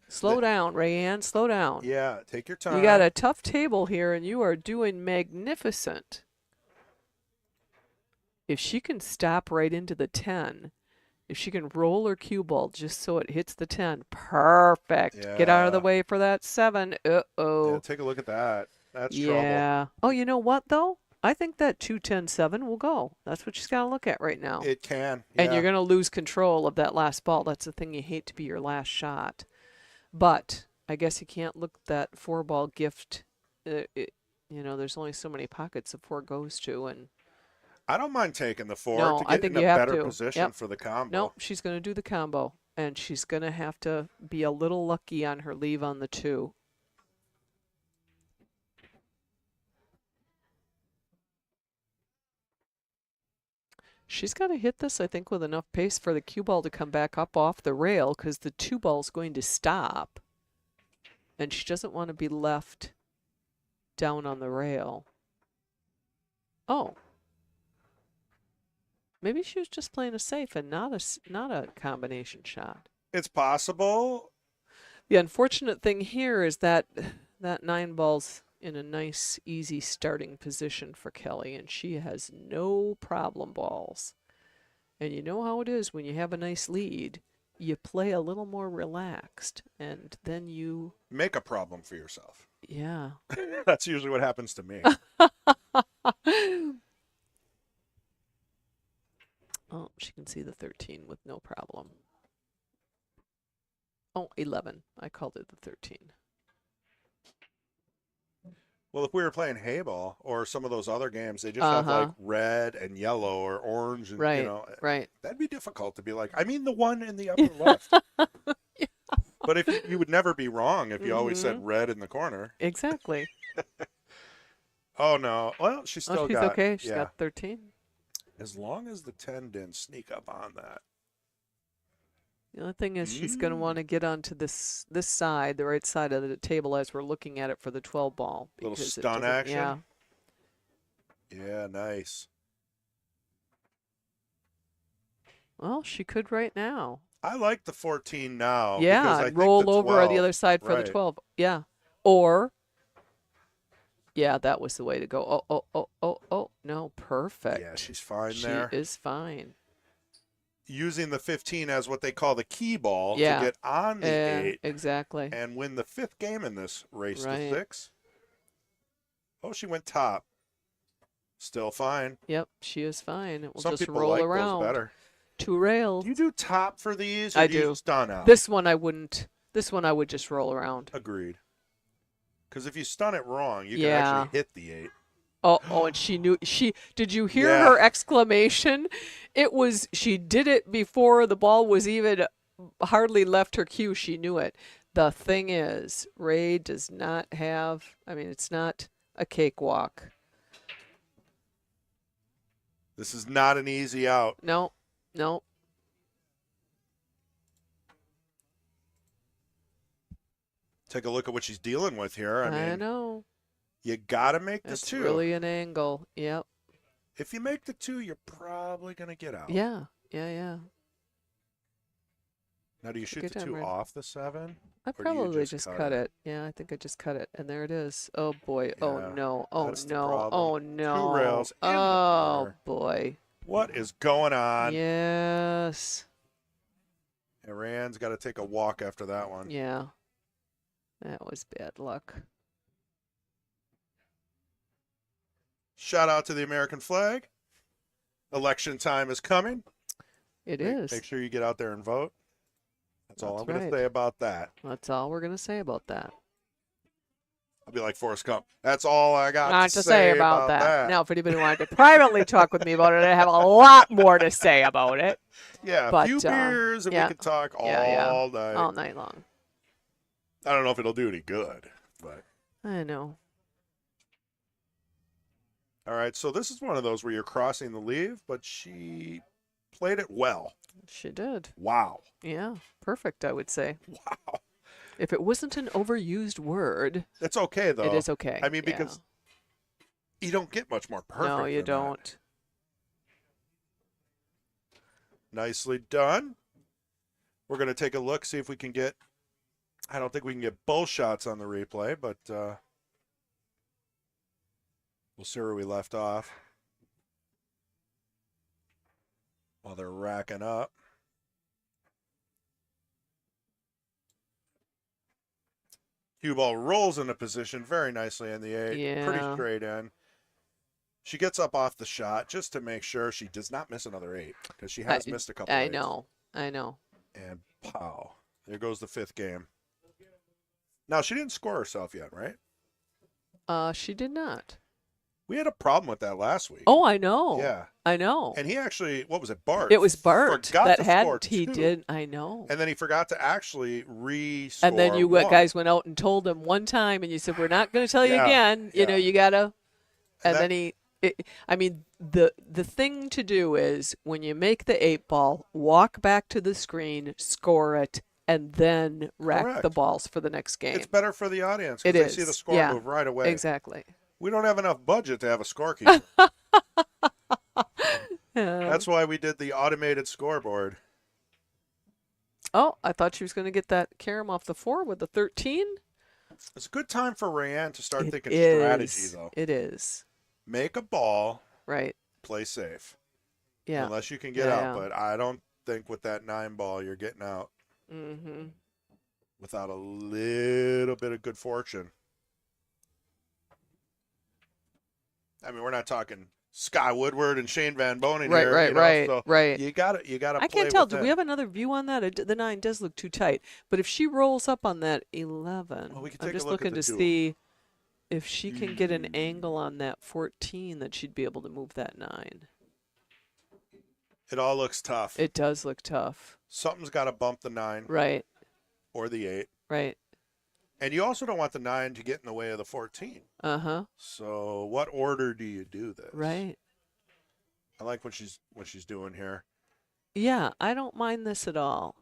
Slow down, Raeann. Slow down. Yeah, take your time. You got a tough table here, and you are doing magnificent. If she can stop right into the 10, if she can roll her cue ball just so it hits the 10, perfect. Get out of the Yeah. way for that 7. Uh-oh. Yeah, take a look at that. That's Yeah. Oh, you know what, though? I think that 2-10-7 will go. That's what she's got to look at right now. trouble. It can. And yeah. you're going to lose control of that last ball. That's the thing you hate to be your last shot. But I guess you can't look that 4-ball gift. There's only so many pockets the 4 goes to, and I don't mind taking the 4 No, to I get think in you a have better to. position Yep. for the combo. nope, she's going to do the combo, and she's going to have to be a little lucky on her leave on the 2. She's got to hit this, I think, with enough pace for the cue ball to come back up off the rail because the 2 ball's going to stop. And she doesn't want to be left down on the rail. Oh. Maybe she was just playing a safe and not a combination shot. It's possible. The unfortunate thing here is that 9 ball's in a nice, easy starting position for Kelly, and she has no problem balls. And you know how it is when you have a nice lead, you play a little more relaxed, and then you, Make a problem for yourself. yeah. That's usually what happens to me. Oh, she can see the 13 with no problem. Oh, 11. I called it the 13. Well, if we were playing Hayball or some of those other games, they just have like Uh-huh. red and yellow or orange, and Right, you know, right. that'd be difficult to be like. I mean, the one in the upper left. But if you would never be wrong if you always Mm-hmm. said red in the corner. Exactly. Oh no. Well, she still Oh, she's got okay. She's yeah. got 13. As long as the 10 didn't sneak up on that. The other thing is she's going to want to get onto this side, the right side of the table as we're looking at it for the 12 ball. Little because it stun doesn't- action? Yeah. Yeah, nice. Well, she could right now. I like the 14 now. because Yeah, I and think roll the over on the 12 other side for right. the 12. Yeah. Or, yeah, that was the way to go. Oh. No, perfect. Yeah, she's fine She there. is fine. Using the 15 as what they call the key ball Yeah. to get on the 8 Exactly. and win the 5th game in this race Right. to 6. Oh, she went top. Still fine. Yep, she is fine. It will Some just people roll like around. those better. 2 rails. Do you do top for these? Or I do. You do. stun out? This one I wouldn't. This one I would just roll around. Agreed. Because if you stun it wrong, you Yeah. can actually hit the 8. Oh, and she knew. Did you hear Yeah. her exclamation? It was, she did it before the ball was even hardly left her cue. She knew it. The thing is, Ray does not have, I mean, it's not a cakewalk. This is not an easy out. No. Take a look at what she's dealing with here. I mean, know. you got to make the It's 2. really an angle. Yep. If you make the 2, you're probably going to get out. Yeah. Now, do you shoot Good the time, 2 Ray. off the 7? I Or do you probably just just cut cut it? it. Yeah, I think I just cut it. And there it is. Oh, boy. Oh, Yeah, no. Oh, that's the no. problem. Oh, 2 no. rails in the Oh, corner. boy. What is going on? Yes. And Raeann's got to take a walk after that one. Yeah. That was bad luck. Shout out to the American flag. Election time is coming. It is. Make sure you get out there and vote. That's all That's I'm going right. to say about that. That's all we're going to say about that. I'll be like Forrest Gump. That's all I got Not to say about that. Now, if anybody wanted to privately talk with me about it, I have a lot more to say about it Yeah, a But, few beers and yeah. we could talk all Yeah. night. all night long. I don't know if it'll do any good, but I know. all right. So this is one of those where you're crossing the leave, but she played it well. She did. Wow. Yeah. Perfect, I would say. Wow. If it wasn't an overused word, It's okay though. it is okay. I mean, Yeah. because you don't get much more perfect. No, you than that. don't. Nicely done. We're going to take a look, see if we can get. I don't think we can get both shots on the replay, but we'll see where we left off while they're racking up. Cue ball rolls into position very nicely in the 8. Pretty Yeah. straight in. She gets up off the shot just to make sure she does not miss another 8 because she has missed a couple. I 8s. know. I know. And pow. There goes the 5th game. Now, she didn't score herself yet, right? She did not. We had a problem with that last week. Oh, I know. Yeah. I know. And he actually, what was it, Bart? It was Bart forgot that to had score he 2. did. I know. And then he forgot to actually re-score And then you 1. guys went out and told him one time, and you said, "We're not going to tell you Yeah, again. You know, yeah. you gotta." And that- then I mean, the thing to do is when you make the 8 ball, walk back to the screen, score it, and then rack the Correct. balls for the next game. It's better for the audience It because they see is, the score yeah. move right away. Exactly. We don't have enough budget to have a scorekeeper. That's why we did the automated scoreboard. Oh, I thought she was going to get that carom off the 4 with the 13. It's a good time for Raeann to start It thinking is. strategy, though. It is. Make a ball, Right. play safe. Yeah. Unless you can get Yeah, out. yeah. But I don't think with that 9 ball you're getting out Mm-hmm. without a little bit of good fortune. I mean, we're not talking Sky Woodward and Shane Van Bonen Right, here. right, you know, right, so right. You gotta I play can't tell. with Do that. we have another view on that? The 9 does look too tight. But if she rolls up on that 11, Well, we can I'm take a just look at looking the to duel. see if she can get an angle on that 14 that she'd be able to move that 9. It all looks tough. It does look tough. Something's got to bump the 9. Right. or the 8. Right. And you also don't want the 9 to get in the way of the 14. Uh-huh. So what order do you do this? Right. I like what she's doing here. Yeah, I don't mind this at all.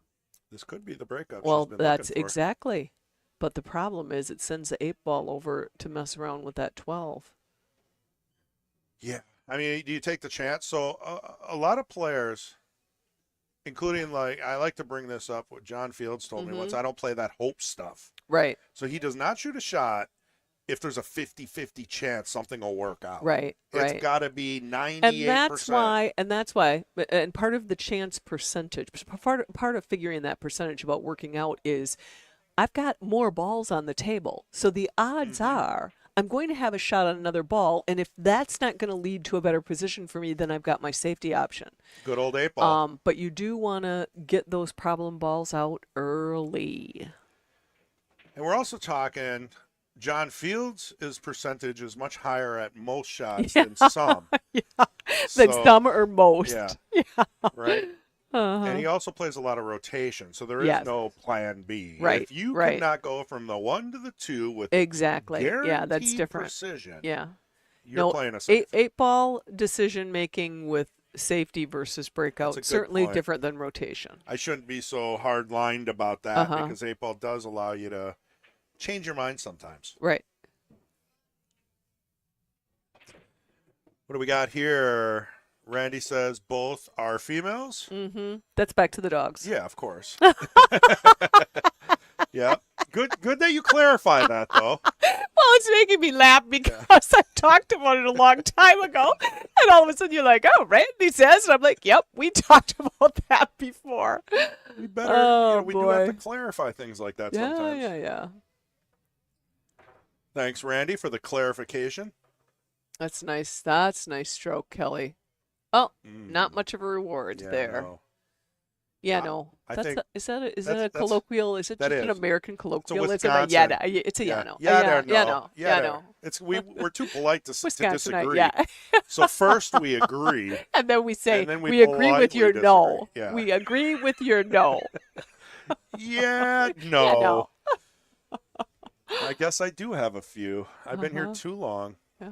This could be the breakup Well, she's been that's looking for. exactly. But the problem is it sends the 8 ball over to mess around with that 12. Yeah. I mean, do you take the chance? So a lot of players, including I like to bring this up, what John Fields told me once, I don't play that hope stuff. Right. So he does not shoot a shot if there's a 50-50 chance something will work out. Right. It's Right. got to be 98%. And that's why, and part of the chance percentage, part of figuring that percentage about working out is I've got more balls on the table. So the odds are I'm going to have a shot on another ball. And if that's not going to lead to a better position for me, then I've got my safety option. Good old 8 ball. But you do want to get those problem balls out early. And we're also talking John Fields' percentage is much higher at most shots than some. That's So, some or most. Yeah. Right? Uh-huh. And he also plays a lot of rotation, so there is Yes. no plan B. Right, If you right. cannot go from the 1 to the 2 with Exactly. Yeah, that's guaranteed different. precision, Yeah. you're playing a safe. Eight ball decision making with safety versus breakout That's a good certainly point. different than rotation. I shouldn't be so hard-lined about that Uh-huh. because 8 ball does allow you to change your mind sometimes. Right. What do we got here? Randy says both are females. Mm-hmm. That's back to the dogs. Yeah, of course. Yeah. Good that you clarify that, though. Well, it's making me laugh because I talked about it a long time ago, and all of a sudden you're like, "Oh, Randy says," and I'm like, "Yep, we talked about that before." We better, Oh, we do have to boy. clarify things like that Yeah, sometimes. yeah. Thanks, Randy, for the clarification. That's nice. That's nice stroke, Kelly. Oh, not much of a reward Yeah, there. no. Yeah, I- no. I That's think is that a that's- colloquial? Is it that just an is. American colloquial? It's a Wisconsin. yeah, it's a Yeah, no. yeah, yeah, no. no. Yeah, Yeah, no. no. It's we're too polite to Wisconsinite, disagree. yeah. So first we agree. And then we say, And then we we agree with politely your no. disagree. Yeah. We agree with your no. Yeah, no. Yeah, no. I guess I do have a few. I've been here Uh-huh. too long. Uh-huh.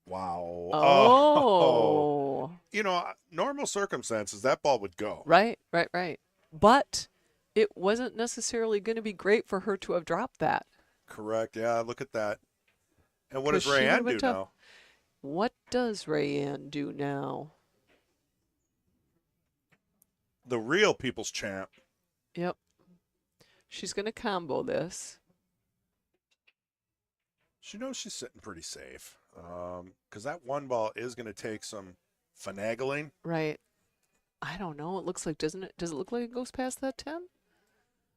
Wow. Oh. You know, normal circumstances, that ball would go. Right. But it wasn't necessarily going to be great for her to have dropped that. Correct. Yeah, look at that. And what does 'Cause she Raeann would've been do tough. now? What does Raeann do now? The real people's champ. Yep. She's going to combo this. She knows she's sitting pretty safe. Because that 1 ball is going to take some finagling. Right. I don't know. It looks like, doesn't it? Does it look like it goes past that 10?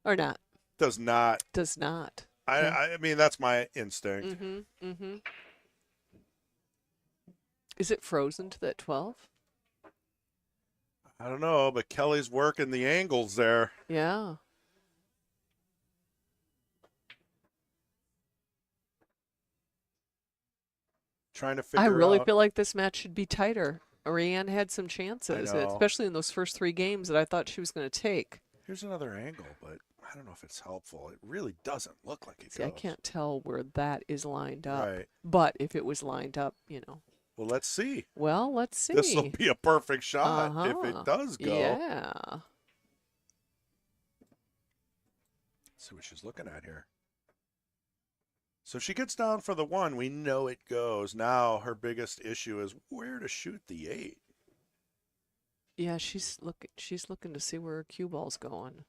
Or not? Does not. Does not. I mean, that's my instinct. Mm-hmm. Is it frozen to that 12? I don't know, but Kelly's working the angles there. Yeah. Trying to figure I really out. feel like this match should be tighter. Raeann had some chances, know. especially in those first 3 games that I thought she was going to take. Here's another angle, but I don't know if it's helpful. It really doesn't look like it See, I goes. can't tell where that is lined up. Right. But if it was lined up, Well, let's see. well, let's see. This will be a perfect shot if Uh-huh. it does go. Yeah. See what she's looking at here. So if she gets down for the 1, we know it goes. Now her biggest issue is where to shoot the 8. Yeah, she's looking to see where her cue ball's going.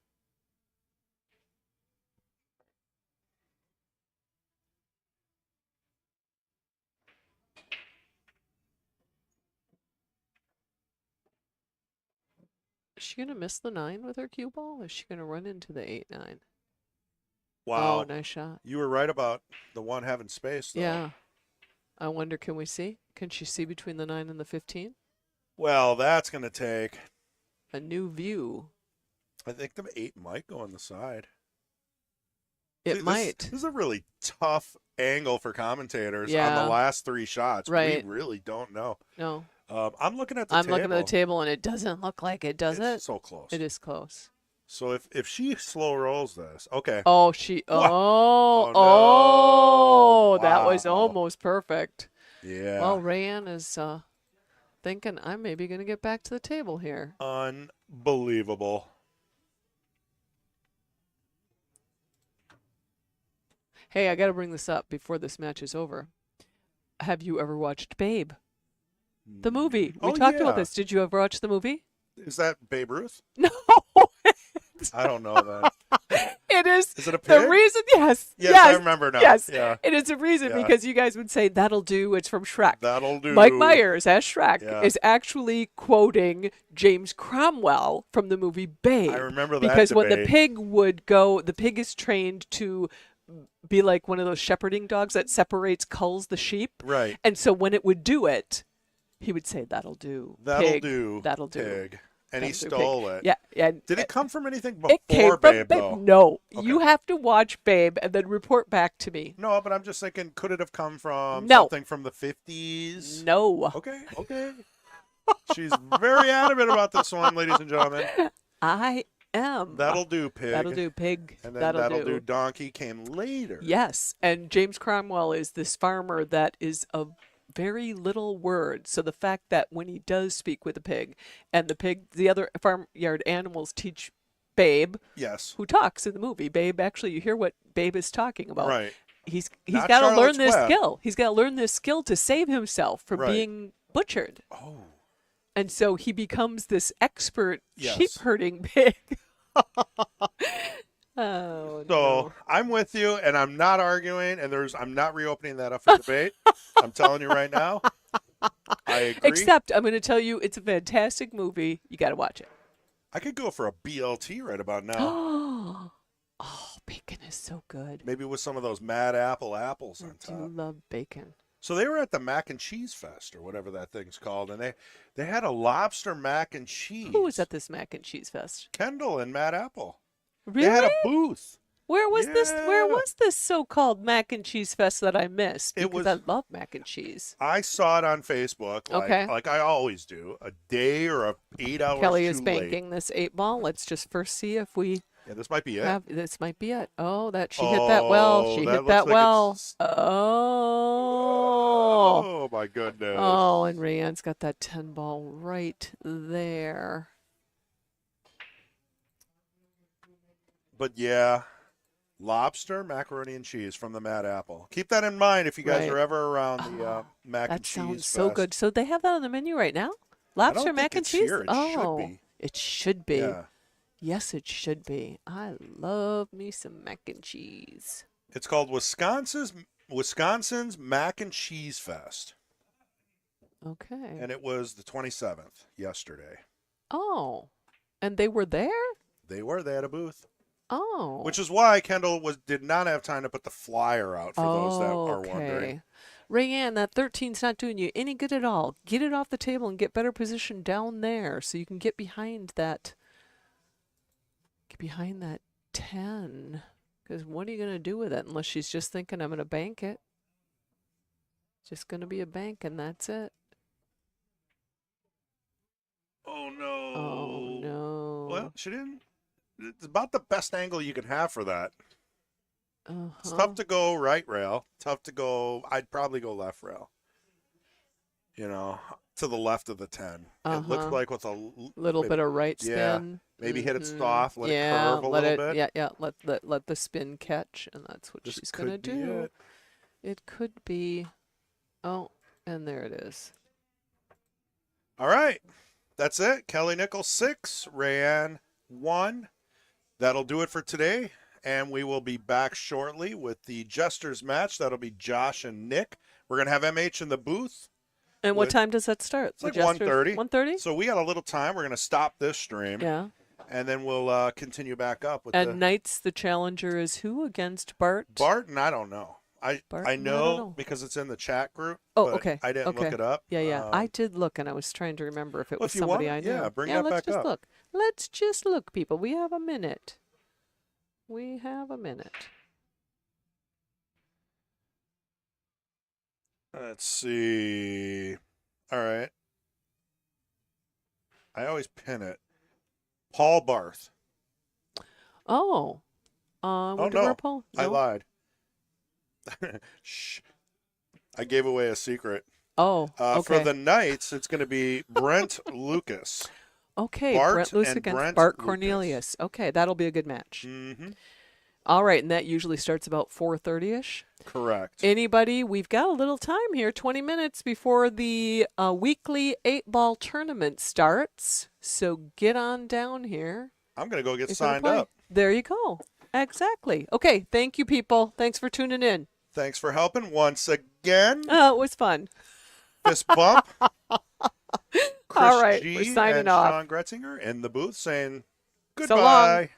Is she gonna miss the 9 with her cue ball? Or is she gonna run into the 8-9? Wow. Oh, nice shot. You were right about the 1 having space, though. Yeah. I wonder, can we see? Can she see between the 9 and the 15? Well, that's going to take. A new view. I think the 8 might go on the side. It See, might. This is a really tough angle for commentators on Yeah. the last 3 shots. Right. We really don't know. No. I'm looking at the I'm table. looking at the table and it doesn't look like it, does It's it? so close. It is close. So if she slow rolls this, okay. Oh, she. What? Oh, Oh, no. that was Wow. almost perfect. Yeah. Well, Raeann is thinking I'm maybe going to get back to the table here. Unbelievable. Hey, I got to bring this up before this match is over. Have you ever watched Babe, the movie? We Oh, talked about yeah. this. Did you ever watch the movie? Is that Babe Ruth? No. I don't know that. It is Is it a the pig? reason. Yes. Yes, I remember now. Yes. Yeah. It is a reason Yeah. because you guys would say that'll do. It's from Shrek. That'll do. Mike Myers as Shrek Yeah. is actually quoting James Cromwell from the movie Babe. I remember that because when the debate. pig would go, the pig is trained to be like one of those shepherding dogs that separates culls the sheep. Right. And so when it would do it, he would say, "That'll do. That'll pig. do. That'll do." Pig. And he That'll do, stole pig. it. Yeah. Yeah. Did it come from anything It came before from Babe, Babe. though? No, Okay. you have to watch Babe and then report back to me. No, but I'm just thinking, could it have come from No. something from the 50s? No, Okay, okay. She's very adamant about this one, ladies and gentlemen. I am. That'll do, pig. That'll do, pig. And then that'll do, donkey came later. Yes, and James Cromwell is this farmer that is a very little word. So the fact that when he does speak with a pig, and the pig, the other farmyard animals teach Babe, Yes. who talks in the movie. Babe, actually, you hear what Babe is talking about. Right. He's Not got to learn Charlotte's this Web. skill. He's got to learn this skill to save himself from Right. being butchered. Oh. And so he becomes this expert Yes. sheep herding pig. Oh, So no. I'm with you, and I'm not arguing, and I'm not reopening that up for debate. I'm telling you right now. I agree. Except I'm going to tell you, it's a fantastic movie. You got to watch it. I could go for a BLT right about now. Oh, bacon is so good. Maybe with some of those Mad Apple apples on I do top. love bacon. So they were at the Mac and Cheese Fest or whatever that thing's called, and they had a lobster mac and cheese. Who was at this mac and cheese fest? Kendall and Mad Apple. Really? They had a booth. Where was this? Where Yeah. was this so-called mac and cheese fest that I missed? It Because was- I love mac and cheese. I saw it on Facebook, Okay. like I always do, a day or 8 hours Kelly too is banking this 8 ball. Let's just first see if we late. Yeah, this might be it. have. This might be it. Oh, that she hit that well. Oh, She that hit looks that like well. it's- Oh. Oh my goodness. Oh, and Raeann's got that 10 ball right there. But yeah, lobster, macaroni, and cheese from the Mad Apple. Keep that in mind if you guys Right. are ever around the mac and That cheese sounds so fest. good. So they have that on the menu right now? I Lobster don't mac think and it's cheese? here. It oh, should be. it should be. Yeah. Yes, it should be. I love me some mac and cheese. It's called Wisconsin's Mac and Cheese Fest, Okay. and it was the 27th yesterday. Oh, and they were there? They had a booth, Oh. which is why Kendall did not have time to put the flyer out for those that are wondering. Raeann, that 13's not doing you any good at all. Get it off the table and get better position down there so you can get behind that. Get behind that 10. Because what are you going to do with it unless she's just thinking, I'm going to bank it? Just going to be a bank and that's it. Oh no! Oh, no. Well, she didn't. It's about the best angle you can have for that. It's Uh-huh. tough to go right rail. Tough to go. I'd probably go left rail. You know, to the left of the 10. It looks Uh-huh. like with a Little bit of right Yeah. spin. Maybe hit it Mhm. soft, let it Yeah, curve a let little it, bit. Yeah, yeah. Let the spin catch, and that's what This she's gonna could be do. it. It could be. Oh, and there it is. All right. That's it. Kelly Nickl 6, Raeann 1. That'll do it for today. And we will be back shortly with the Jesters match. That'll be Josh and Nick. We're going to have MH in the booth. And what With- time does that start? It's like 1:30. 1:30. So we got a little time. We're going to stop this stream. Yeah. And then we'll continue back up with And the Knights, the challenger is who against Bart? Barton. I don't know. I Barton? I I don't know know. because it's in the chat group. Oh, but okay. I didn't okay. look it up. Yeah, yeah. I Um, did look, and I was trying to remember if it Well, was if you somebody want, I knew. yeah, bring yeah, that let's back just up. look. Let's just look, people. We have a minute. We have a minute. Let's see. All right. I always pin it. Paul Barth. Oh. What did no. we pull? I No? lied. Shh. I gave away a secret. Oh, okay. For the Knights, it's going to be Brent Lucas. Okay, Bart Brent Luce and against Brent Bart Lucas. Cornelius. Okay, that'll be a good match. Mm-hmm. All right, and that usually starts about 4:30ish. Correct. Anybody? We've got a little time here, 20 minutes before the weekly 8-ball tournament starts. So get on down here. I'm going to go get if you wanna signed play. up. There you go. Exactly. Okay, thank you, people. Thanks for tuning in. Thanks for helping once again. Oh, it was fun. Fist bump. Chris All right, G we're signing and off. Sean Gretzinger in the booth saying So long. goodbye.